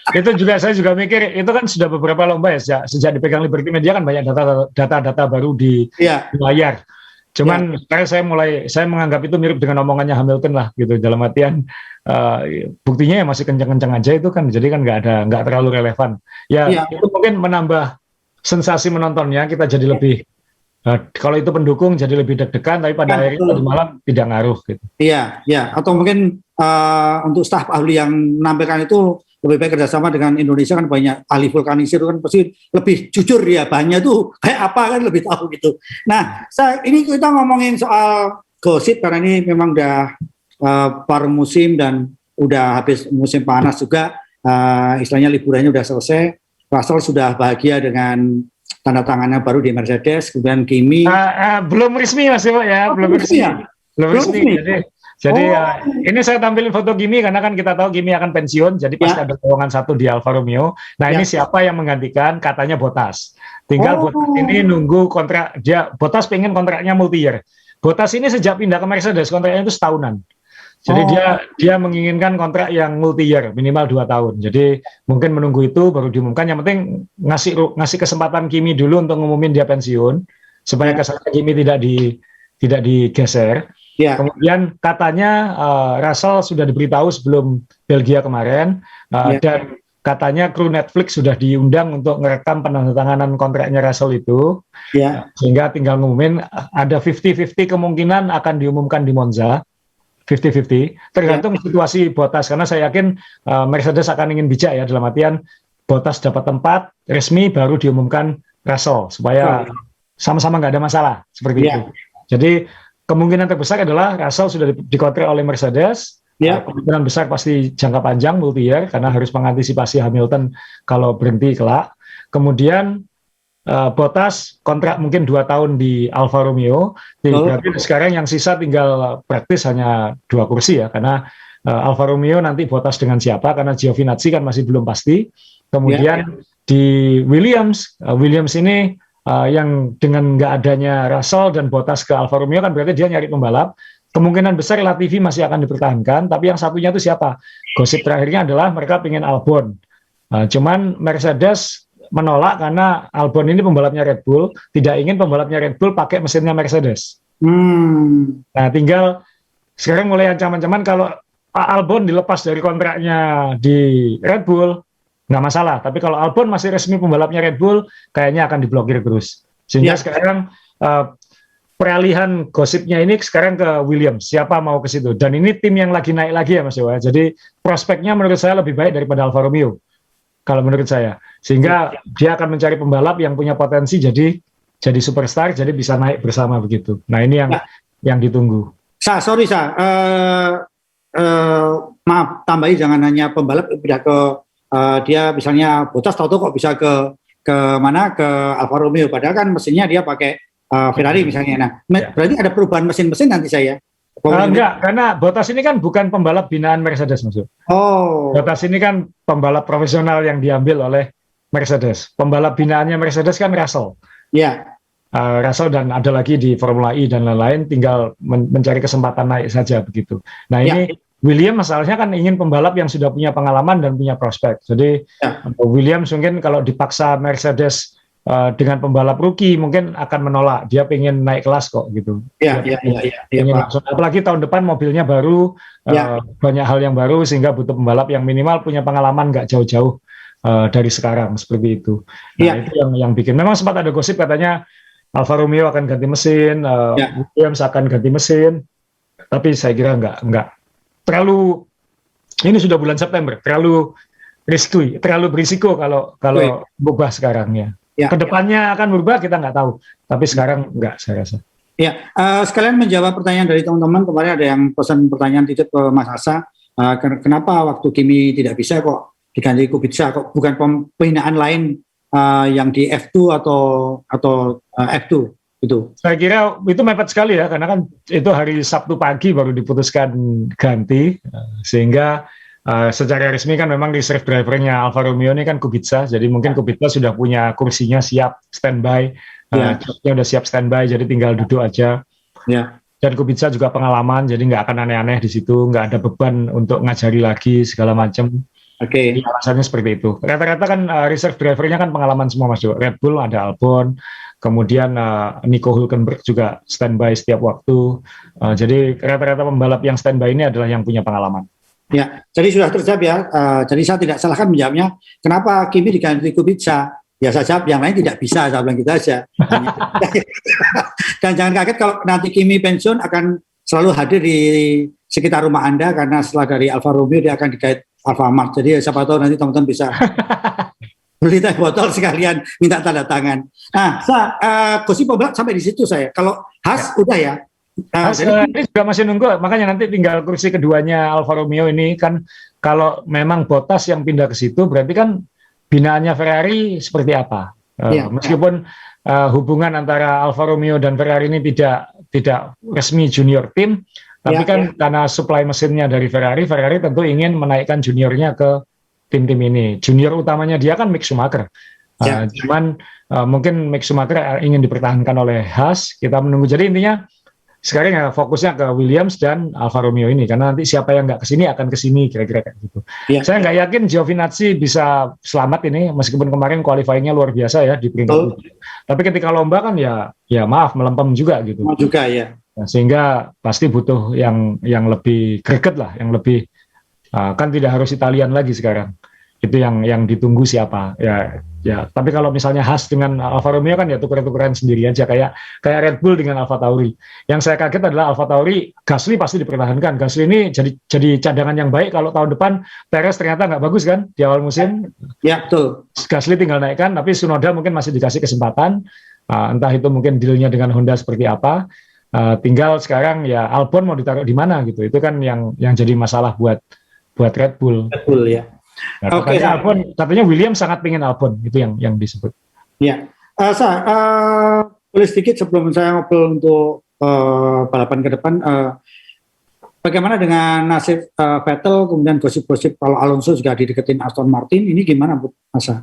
Itu juga saya juga mikir, itu kan sudah beberapa lomba ya, sejak dipegang Liberty Media kan banyak data-data baru di layar. Cuman saya menganggap itu mirip dengan omongannya Hamilton lah, gitu. Dalam artian buktinya ya masih kenceng-kenceng aja itu kan, jadi kan nggak terlalu relevan. Itu mungkin menambah sensasi menontonnya, kita jadi lebih. Kalau itu pendukung jadi lebih deg-degan, tapi pada akhirnya di malam tidak ngaruh gitu. Atau mungkin untuk staf ahli yang menampilkan itu lebih baik kerjasama dengan Indonesia kan banyak ahli vulkanisir kan pasti lebih jujur ya bahannya tuh kayak apa kan lebih tahu gitu. Nah, ini kita ngomongin soal gosip karena ini memang udah paruh musim dan udah habis musim panas juga, istilahnya liburannya udah selesai. Russell sudah bahagia dengan tanda tangannya baru di Mercedes, kemudian Kimi belum resmi Mas Iwo ya, belum resmi. Jadi ini saya tampilin foto Kimi karena kan kita tahu Kimi akan pensiun, jadi pasti ada lowongan 1 di Alfa Romeo. Nah ini siapa yang menggantikan? Katanya Bottas. Tinggal Bottas ini nunggu kontrak dia. Bottas pengen kontraknya multi-year. Bottas ini sejak pindah ke Mercedes kontraknya itu setahunan. Jadi dia menginginkan kontrak yang multi-year, minimal 2 tahun. Jadi mungkin menunggu itu baru diumumkan. Yang penting ngasih kesempatan Kimi dulu untuk ngumumin dia pensiun, supaya kesalahan Kimi tidak digeser. Kemudian katanya Russell sudah diberitahu sebelum Belgia kemarin, dan katanya kru Netflix sudah diundang untuk merekam penandatanganan kontraknya Russell itu, sehingga tinggal ngumumin. Ada 50-50 kemungkinan akan diumumkan di Monza. 50-50, tergantung situasi Bottas, karena saya yakin Mercedes akan ingin bijak ya, dalam artian Bottas dapat tempat resmi baru diumumkan Russell, supaya sama-sama nggak ada masalah, seperti itu. Jadi kemungkinan terbesar adalah Russell sudah dikontrak oleh Mercedes, kemungkinan besar pasti jangka panjang multi-year, karena harus mengantisipasi Hamilton kalau berhenti kelak. Kemudian Bottas kontrak mungkin 2 tahun di Alfa Romeo, berarti sekarang yang sisa tinggal praktis hanya 2 kursi ya, karena Alfa Romeo nanti Bottas dengan siapa, karena Giovinazzi kan masih belum pasti. Kemudian di Williams ini yang dengan nggak adanya Russell dan Bottas ke Alfa Romeo kan berarti dia nyari pembalap, kemungkinan besar Latifi masih akan dipertahankan, tapi yang satunya itu siapa? Gosip terakhirnya adalah mereka pengen Albon. Cuman Mercedes menolak karena Albon ini pembalapnya Red Bull, tidak ingin pembalapnya Red Bull pakai mesinnya Mercedes. Nah, tinggal sekarang mulai ancaman-ancaman kalau Albon dilepas dari kontraknya di Red Bull, nggak masalah. Tapi kalau Albon masih resmi pembalapnya Red Bull, kayaknya akan diblokir terus. Sehingga sekarang peralihan gosipnya ini sekarang ke Williams. Siapa mau ke situ? Dan ini tim yang lagi naik lagi ya Mas Dewa. Jadi prospeknya menurut saya lebih baik daripada Alfa Romeo. Kalau menurut saya, sehingga dia akan mencari pembalap yang punya potensi jadi superstar, jadi bisa naik bersama begitu. Nah ini yang ditunggu. Sorry maaf, tambahi, jangan hanya pembalap pindah ke dia misalnya Bottas, tahu-tahu kok bisa ke mana, ke Alfa Romeo, padahal kan mesinnya dia pakai Ferrari misalnya. Nah, berarti ada perubahan mesin-mesin nanti saya. Enggak, karena Bottas ini kan bukan pembalap binaan Mercedes, maksud. Bottas ini kan pembalap profesional yang diambil oleh Mercedes. Pembalap binaannya Mercedes kan Russell. Russell dan ada lagi di Formula E dan lain-lain, tinggal mencari kesempatan naik saja begitu. Nah ini Williams masalahnya kan ingin pembalap yang sudah punya pengalaman dan punya prospek. Jadi Williams mungkin kalau dipaksa Mercedes dengan pembalap rookie mungkin akan menolak. Dia pengen naik kelas kok gitu. Apalagi tahun depan mobilnya baru, banyak hal yang baru sehingga butuh pembalap yang minimal punya pengalaman nggak jauh-jauh dari sekarang seperti itu. Nah itu yang bikin. Memang sempat ada gosip katanya Alfa Romeo akan ganti mesin, Williams akan ganti mesin. Tapi saya kira nggak terlalu. Ini sudah bulan September, terlalu berisiko kalau berubah sekarang ya. Kedepannya akan berubah kita nggak tahu, tapi sekarang nggak, saya rasa. Sekalian menjawab pertanyaan dari teman-teman, kemarin ada yang pesan pertanyaan titip ke Mas Asa, kenapa waktu Kimi tidak bisa kok diganti Kubica, kok bukan pembinaan lain yang di F2 atau F2 itu? Saya kira itu mepet sekali ya, karena kan itu hari Sabtu pagi baru diputuskan ganti, sehingga secara resmi kan memang reserve drivernya Alfa Romeo ini kan Kubica, jadi mungkin Kubica sudah punya kursinya siap standby, udah siap standby, jadi tinggal duduk aja. Dan Kubica juga pengalaman, jadi nggak akan aneh-aneh di situ, nggak ada beban untuk ngajari lagi segala macam. Alasannya seperti itu. Rata-rata kan reserve drivernya kan pengalaman semua Mas Jo. Red Bull ada Albon, kemudian Nico Hülkenberg juga standby setiap waktu. Jadi rata-rata pembalap yang standby ini adalah yang punya pengalaman. Jadi sudah terjawab ya. Jadi saya tidak salahkan menjawabnya. Kenapa Kimi diganti Kubica? Ya saya jawab yang lain tidak bisa, saya bilang gitu aja. Dan jangan kaget kalau nanti Kimi pensiun akan selalu hadir di sekitar rumah Anda, karena setelah dari Alfa Romeo dia akan digait Alfamart. Jadi siapa tahu nanti teman-teman bisa beli teh botol sekalian minta tanda tangan. Nah, gosip pembalap sampai di situ saya. Kalau Haas udah ya. Ini juga masih nunggu, makanya nanti tinggal kursi keduanya Alfa Romeo ini kan. Kalau memang Bottas yang pindah ke situ, berarti kan binaannya Ferrari seperti apa? Meskipun hubungan antara Alfa Romeo dan Ferrari ini tidak resmi junior tim, tapi kan karena supply mesinnya dari Ferrari tentu ingin menaikkan juniornya ke tim-tim ini. Junior utamanya dia kan Mick Schumacher. Cuman mungkin Mick Schumacher ingin dipertahankan oleh Haas. Kita menunggu. Jadi intinya sekarang ya fokusnya ke Williams dan Alfa Romeo ini, karena nanti siapa yang nggak kesini akan kesini, kira-kira kayak gitu. Saya nggak yakin Giovinazzi bisa selamat ini, meskipun kemarin qualifying-nya luar biasa ya di peringkat 7. Tapi ketika lomba kan ya maaf melempem juga gitu. Nah, sehingga pasti butuh yang lebih greget lah, yang lebih kan tidak harus Italian lagi sekarang. Itu yang ditunggu siapa ya. Tapi kalau misalnya Haas dengan Alfa Romeo kan ya tuker-tukeran sendiri aja, kayak Red Bull dengan Alfa Tauri. Yang saya kaget adalah Alfa Tauri, Gasly pasti dipertahankan. Gasly ini jadi cadangan yang baik kalau tahun depan Perez ternyata nggak bagus kan di awal musim. Betul. Gasly tinggal naikkan, tapi Tsunoda mungkin masih dikasih kesempatan. Entah itu mungkin dealnya dengan Honda seperti apa. Tinggal sekarang ya Albon mau ditaruh di mana gitu. Itu kan yang jadi masalah buat Red Bull. Red Bull ya. Nah, katanya William sangat pengen Albon, itu yang disebut. Boleh sedikit sebelum saya ngobrol untuk balapan ke depan. bagaimana dengan nasib Vettel, kemudian gosip-gosip kalau Alonso juga dideketin Aston Martin, ini gimana Bu Masa?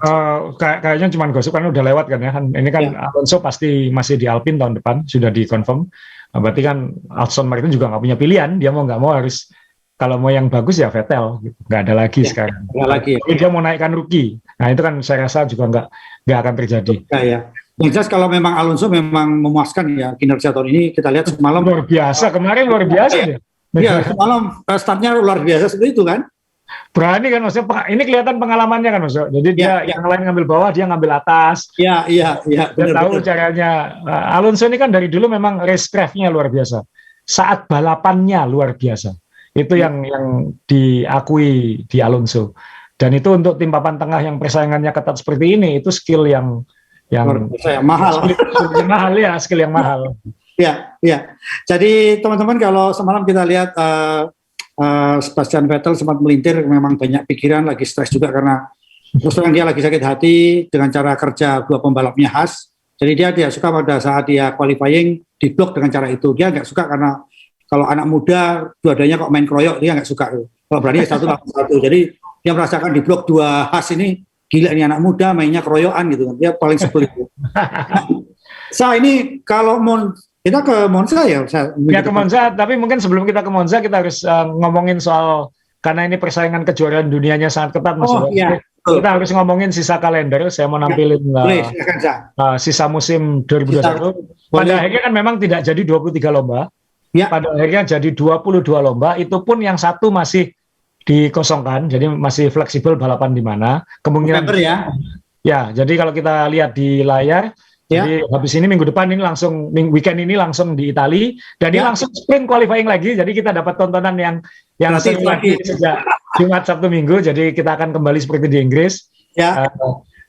Kayaknya cuma gosip kan udah lewat kan ya. Ini kan Alonso pasti masih di Alpine tahun depan, sudah dikonfirm. Berarti kan Aston Martin juga nggak punya pilihan, dia mau nggak mau harus, kalau mau yang bagus ya Vettel, gitu. Nggak ada lagi sekarang. Nggak lagi. Tapi dia mau naikkan rookie. Nah itu kan saya rasa juga nggak akan terjadi. Ya. Yang jelas kalau memang Alonso memang memuaskan ya kinerja tahun ini, kita lihat semalam luar biasa, kemarin luar biasa dia. Iya, semalam startnya luar biasa seperti itu kan. Berani kan maksudnya, ini kelihatan pengalamannya kan maksudnya. Jadi dia yang lain ngambil bawah, dia ngambil atas. Iya. Dia tahu caranya. Alonso ini kan dari dulu memang racecraft-nya luar biasa. Saat balapannya luar biasa. Itu yang diakui di Alonso. Dan itu untuk tim papan tengah yang persaingannya ketat seperti ini, itu skill yang mahal. Skill yang mahal. Ya. Jadi teman-teman kalau semalam kita lihat Sebastian Vettel sempat melintir, memang banyak pikiran, lagi stres juga karena terus terang dia lagi sakit hati dengan cara kerja dua pembalapnya Haas. Jadi dia tidak suka pada saat dia qualifying diblok dengan cara itu. Dia nggak suka karena kalau anak muda dua-duanya kok main kroyok, dia nggak suka. Kalau berani satu lawan satu. Jadi dia merasakan diblok dua Haas ini, gila ini anak muda mainnya kroyokan gitu. Dia paling sebel itu. Ini kalau kita ke Monza ya? Ke Monza, tapi mungkin sebelum kita ke Monza kita harus ngomongin soal, karena ini persaingan kejuaraan dunianya sangat ketat Mas. Kita harus ngomongin sisa kalender. Saya mau nampilin sisa musim 2021. Pada akhirnya kan memang tidak jadi 23 lomba. Pada akhirnya jadi 22 lomba. Itu pun yang satu masih dikosongkan, jadi masih fleksibel balapan di mana. Kemungkinan ya. Jadi kalau kita lihat di layar. Jadi habis ini minggu depan ini langsung weekend ini langsung di Italia dan ini langsung sprint qualifying lagi. Jadi kita dapat tontonan yang seru lagi sejak Jumat, Sabtu, Minggu. Jadi kita akan kembali seperti di Inggris.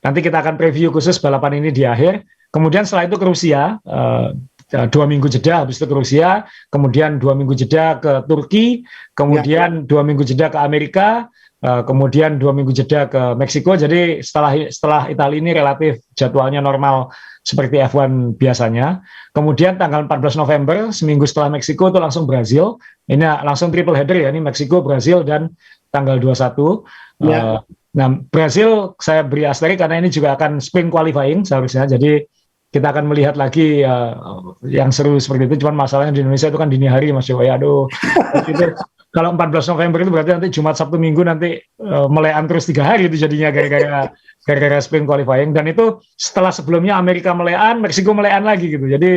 Nanti kita akan preview khusus balapan ini di akhir. Kemudian setelah itu ke Rusia, 2 minggu jeda, habis itu ke Rusia, kemudian 2 minggu jeda ke Turki, kemudian 2 minggu jeda ke Amerika. Kemudian 2 minggu jeda ke Meksiko. Jadi setelah Italia ini relatif jadwalnya normal seperti F1 biasanya. Kemudian tanggal 14 November, seminggu setelah Meksiko itu langsung Brazil. Ini langsung triple header ya, ini Meksiko, Brazil, dan tanggal 21. Nah, Brazil saya beri asterisk karena ini juga akan sprint qualifying seharusnya. Jadi kita akan melihat lagi yang seru seperti itu. Cuman masalahnya di Indonesia itu kan dini hari Mas Yoyo. Aduh, itu kalau 14 November itu berarti nanti Jumat, Sabtu, Minggu nanti melean terus 3 hari itu jadinya gara-gara sprint qualifying. Dan itu setelah sebelumnya Amerika melean, Meksiko melean lagi gitu. Jadi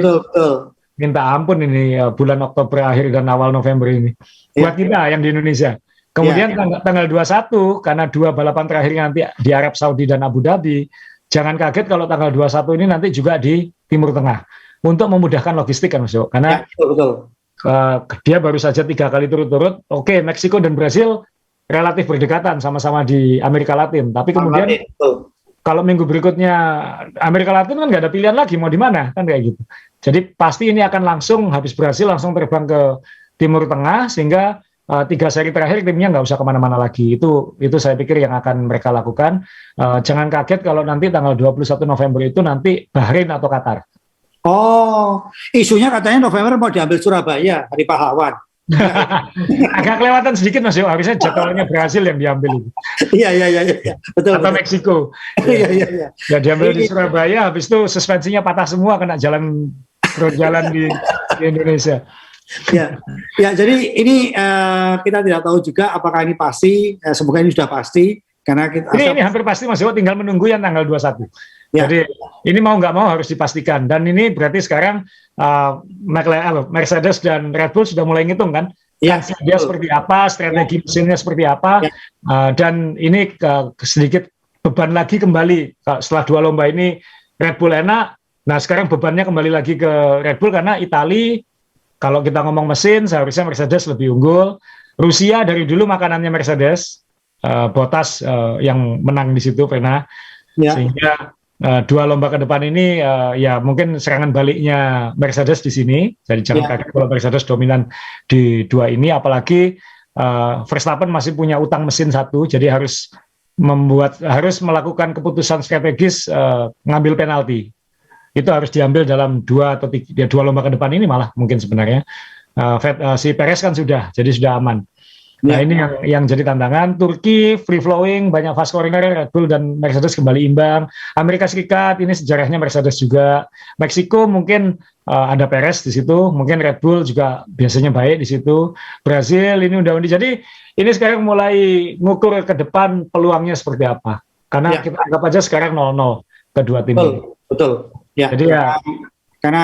minta ampun ini bulan Oktober akhir dan awal November ini buat kita yang di Indonesia. Kemudian tanggal 21 karena 2 balapan terakhir nanti di Arab Saudi dan Abu Dhabi. Jangan kaget kalau tanggal 21 ini nanti juga di Timur Tengah untuk memudahkan logistik kan Mas Jo. Karena dia baru saja 3 kali turut-turut. Oke, Meksiko dan Brazil relatif berdekatan sama-sama di Amerika Latin. Tapi kemudian kalau minggu berikutnya Amerika Latin kan nggak ada pilihan lagi mau di mana kan kayak gitu. Jadi pasti ini akan langsung habis Brasil langsung terbang ke Timur Tengah sehingga 3 seri terakhir timnya nggak usah kemana-mana lagi. Itu saya pikir yang akan mereka lakukan. Jangan kaget kalau nanti tanggal 21 November itu nanti Bahrain atau Qatar. Oh, isunya katanya November mau diambil Surabaya, Hari Pahlawan. Agak kelewatan sedikit Mas Yo, harusnya jadwalnya Brasil yang diambil. Iya. Betul. Atau Meksiko. Iya. Ya diambil di Surabaya, habis itu suspensinya patah semua kena jalan di Indonesia. Ya, jadi ini kita tidak tahu juga apakah ini pasti. Semoga ini sudah pasti karena ini hampir pasti Mas Yo, tinggal menunggu yang tanggal 21. Jadi ini mau nggak mau harus dipastikan dan ini berarti sekarang Mercedes dan Red Bull sudah mulai ngitung kan dia seperti apa, strategi mesinnya seperti apa, dan ini sedikit beban lagi kembali setelah 2 lomba ini Red Bull enak. Nah sekarang bebannya kembali lagi ke Red Bull karena Italia kalau kita ngomong mesin seharusnya Mercedes lebih unggul. Rusia dari dulu makanannya Mercedes, Bottas yang menang di situ pernah, sehingga 2 lomba ke depan ini ya mungkin serangan baliknya Mercedes di sini. Jadi jangan kaget kalau Mercedes dominan di 2 ini, apalagi Verstappen masih punya utang mesin 1, jadi harus melakukan keputusan strategis ngambil penalti. Itu harus diambil dalam 2 atau 3 lomba ke depan ini malah mungkin sebenarnya. Si Perez kan sudah, jadi sudah aman. Nah, Ya. ini yang jadi tantangan. Turki free flowing, banyak fast corner, Red Bull dan Mercedes kembali imbang. Amerika Serikat ini sejarahnya Mercedes juga. Meksiko mungkin ada Perez di situ, mungkin Red Bull juga biasanya baik di situ. Brazil ini udah-udah. Jadi ini sekarang mulai ngukur ke depan peluangnya seperti apa. Karena Ya. kita anggap aja sekarang 0-0 kedua tim ini. Betul. Ya. Jadi ya, karena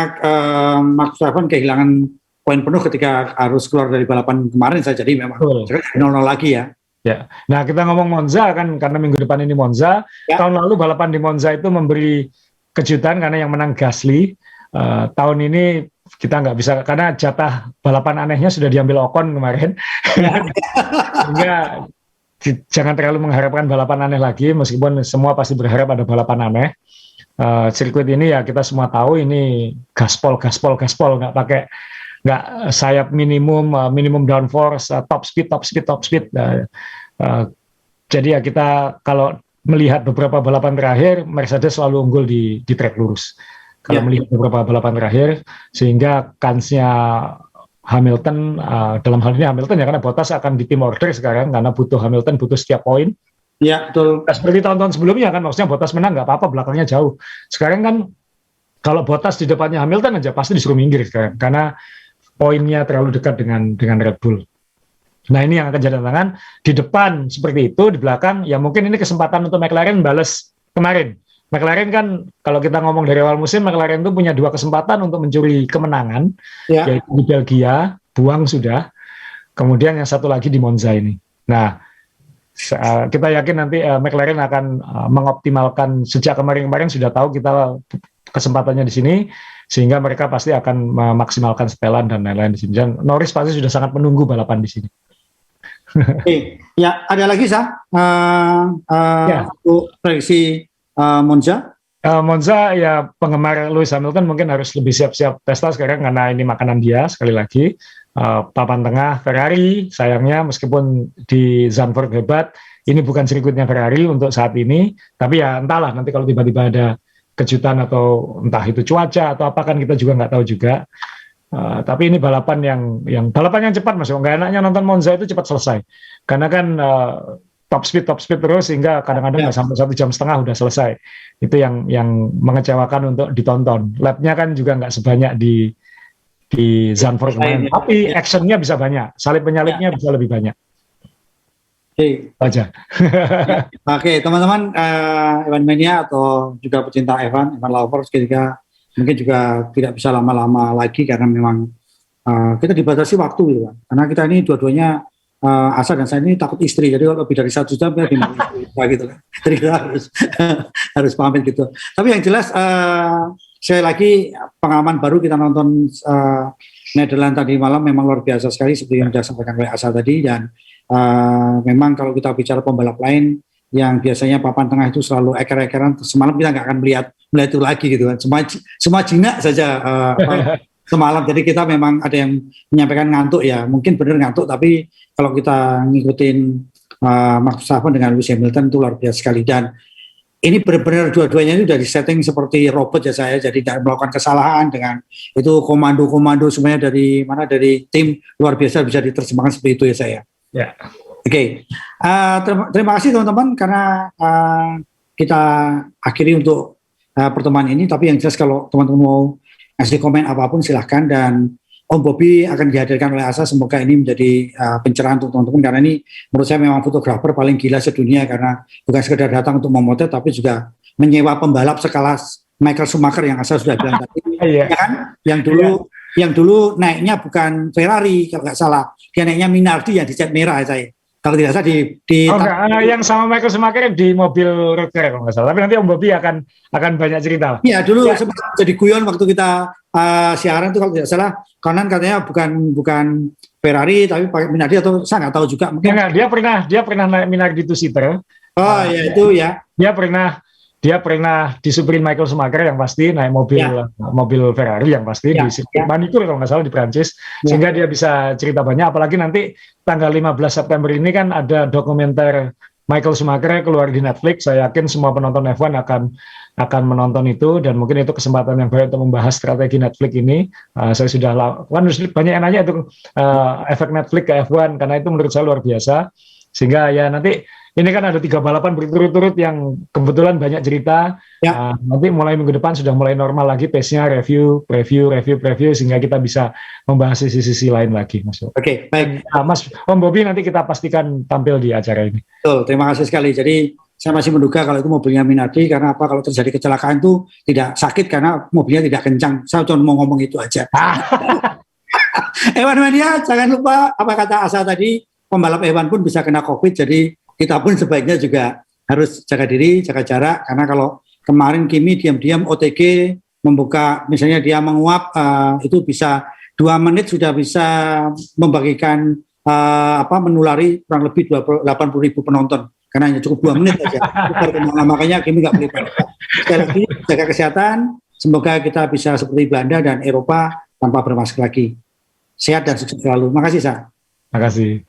Max Verstappen kehilangan poin penuh ketika harus keluar dari balapan kemarin saja, jadi memang betul. 0-0 lagi ya. Ya. Nah, kita ngomong Monza kan karena minggu depan ini Monza. Ya. Tahun lalu balapan di Monza itu memberi kejutan karena yang menang Gasly. Tahun ini kita nggak bisa karena jatah balapan anehnya sudah diambil Ocon kemarin. Ya. Sehingga jangan terlalu mengharapkan balapan aneh lagi, meskipun semua pasti berharap ada balapan aneh. Sirkuit ini ya kita semua tahu ini gaspol, nggak sayap minimum downforce, top speed. Jadi ya kita kalau melihat beberapa balapan terakhir, Mercedes selalu unggul di track lurus. Kalau melihat beberapa balapan terakhir, sehingga kansnya Hamilton, dalam hal ini Hamilton ya, karena Bottas akan di team order sekarang, karena Hamilton butuh setiap poin. Ya, betul. Nah, seperti tahun-tahun sebelumnya kan, maksudnya Bottas menang nggak apa-apa, belakangnya jauh. Sekarang kan, kalau Bottas di depannya Hamilton aja pasti disuruh minggir sekarang, karena poinnya terlalu dekat dengan Red Bull. Nah, ini yang akan jadi tantangan. Di depan seperti itu, di belakang, ya mungkin ini kesempatan untuk McLaren balas kemarin. McLaren kan, kalau kita ngomong dari awal musim, McLaren itu punya 2 kesempatan untuk mencuri kemenangan, yaitu di Belgia, buang sudah, kemudian yang satu lagi di Monza ini. Nah, kita yakin nanti McLaren akan mengoptimalkan, sejak kemarin-kemarin sudah tahu kita kesempatannya di sini, sehingga mereka pasti akan memaksimalkan setelan dan lain-lain di sini. Dan Norris pasti sudah sangat menunggu balapan di sini. Ya, ada lagi untuk prediksi Monza? Monza ya, penggemar Lewis Hamilton mungkin harus lebih siap-siap pesta sekarang karena ini makanan dia sekali lagi. Papan tengah Ferrari, sayangnya meskipun di Zandvoort hebat, ini bukan sirkuitnya Ferrari untuk saat ini, tapi ya entahlah nanti kalau tiba-tiba ada kejutan atau entah itu cuaca atau apa kan kita juga nggak tahu juga. Tapi ini balapan yang cepat, Mas. Nggak enaknya nonton Monza itu cepat selesai, karena kan top speed terus, sehingga kadang-kadang nggak sampai 1,5 jam udah selesai. Itu yang mengecewakan untuk ditonton. Lap-nya kan juga nggak sebanyak di Zandvoort kemarin, tapi actionnya bisa banyak, salib penyalipnya bisa lebih banyak. Aja. Oke, teman-teman Evan Mania atau juga pecinta Evan Lovers, ketika mungkin juga tidak bisa lama-lama lagi karena memang kita dibatasi waktu gitu kan. Karena kita ini dua-duanya Asa dan saya ini takut istri, jadi kalau lebih dari 1 jam ya gimana gitu kan. Jadi kita harus pamit gitu. Tapi yang jelas sekali lagi pengalaman baru kita nonton Netherlands tadi malam memang luar biasa sekali seperti yang disampaikan oleh Asa tadi, dan memang kalau kita bicara pembalap lain yang biasanya papan tengah itu selalu eker-ekeran, semalam kita nggak akan melihat itu lagi gitu kan, semua jinak saja semalam. Jadi kita memang ada yang menyampaikan ngantuk ya, mungkin benar ngantuk, tapi kalau kita ngikutin Max Verstappen dengan Lewis Hamilton itu luar biasa sekali, dan ini benar-benar dua-duanya itu sudah disetting seperti robot ya saya, jadi tidak melakukan kesalahan, dengan itu komando semuanya dari tim luar biasa bisa diterjemahkan seperti itu ya saya. Ya. Oke. Terima kasih teman-teman karena kita akhiri untuk pertemuan ini, tapi yang jelas kalau teman-teman mau ngasih komen apapun silahkan, dan Om Bobby akan dihadirkan oleh Asa, semoga ini menjadi pencerahan untuk teman-teman, karena ini menurut saya memang fotografer paling gila sedunia, karena bukan sekedar datang untuk memotret tapi juga menyewa pembalap sekelas Michael Schumacher yang Asa sudah bilang tadi, ya kan? Yang dulu naiknya bukan Ferrari kalau nggak salah, dia naiknya Minardi yang dicat merah saya. Kalau tidak salah yang sama Michael Schumacher di mobil Leclerc kalau nggak salah. Tapi nanti Om Bobby akan banyak cerita. Iya, dulu sempat jadi guyon waktu kita siaran itu kalau tidak salah, konon katanya bukan Ferrari tapi pakai Minardi, atau saya nggak tahu juga. Mungkin dia pernah naik Minardi two-seater. Oh ya itu ya. Dia pernah disupirin Michael Schumacher yang pasti naik mobil Ferrari yang pasti di sirkuit Manikur kalau nggak salah di Prancis, sehingga dia bisa cerita banyak. Apalagi nanti tanggal 15 September ini kan ada dokumenter Michael Schumacher keluar di Netflix, saya yakin semua penonton F1 akan menonton itu, dan mungkin itu kesempatan yang baik untuk membahas strategi Netflix ini. Saya sudah banyak yang nanya itu efek Netflix ke F1, karena itu menurut saya luar biasa. Sehingga ya nanti ini kan ada 3 balapan berturut-turut yang kebetulan banyak cerita. Ya. Nanti mulai minggu depan sudah mulai normal lagi pace-nya, review, sehingga kita bisa membahas sisi-sisi lain lagi, Mas. Oke, baik. Mas Om Bobi nanti kita pastikan tampil di acara ini. Betul, terima kasih sekali. Jadi saya masih menduga kalau itu mobilnya Minardi, karena apa, kalau terjadi kecelakaan itu tidak sakit karena mobilnya tidak kencang. Saya cuma mau ngomong itu aja. Ewan Mania, jangan lupa apa kata Asa tadi, pembalap Ewan pun bisa kena COVID, jadi kita pun sebaiknya juga harus jaga diri, jaga jarak, karena kalau kemarin Kimi diam-diam OTG membuka, misalnya dia menguap, itu bisa 2 menit sudah bisa membagikan menulari kurang lebih 80.000 penonton, karena hanya cukup 2 menit saja. Makanya Kimi nggak boleh balik. Sekali lagi jaga kesehatan, semoga kita bisa seperti Belanda dan Eropa tanpa bermasker lagi. Sehat dan sukses selalu. Makasih, Sa. Makasih.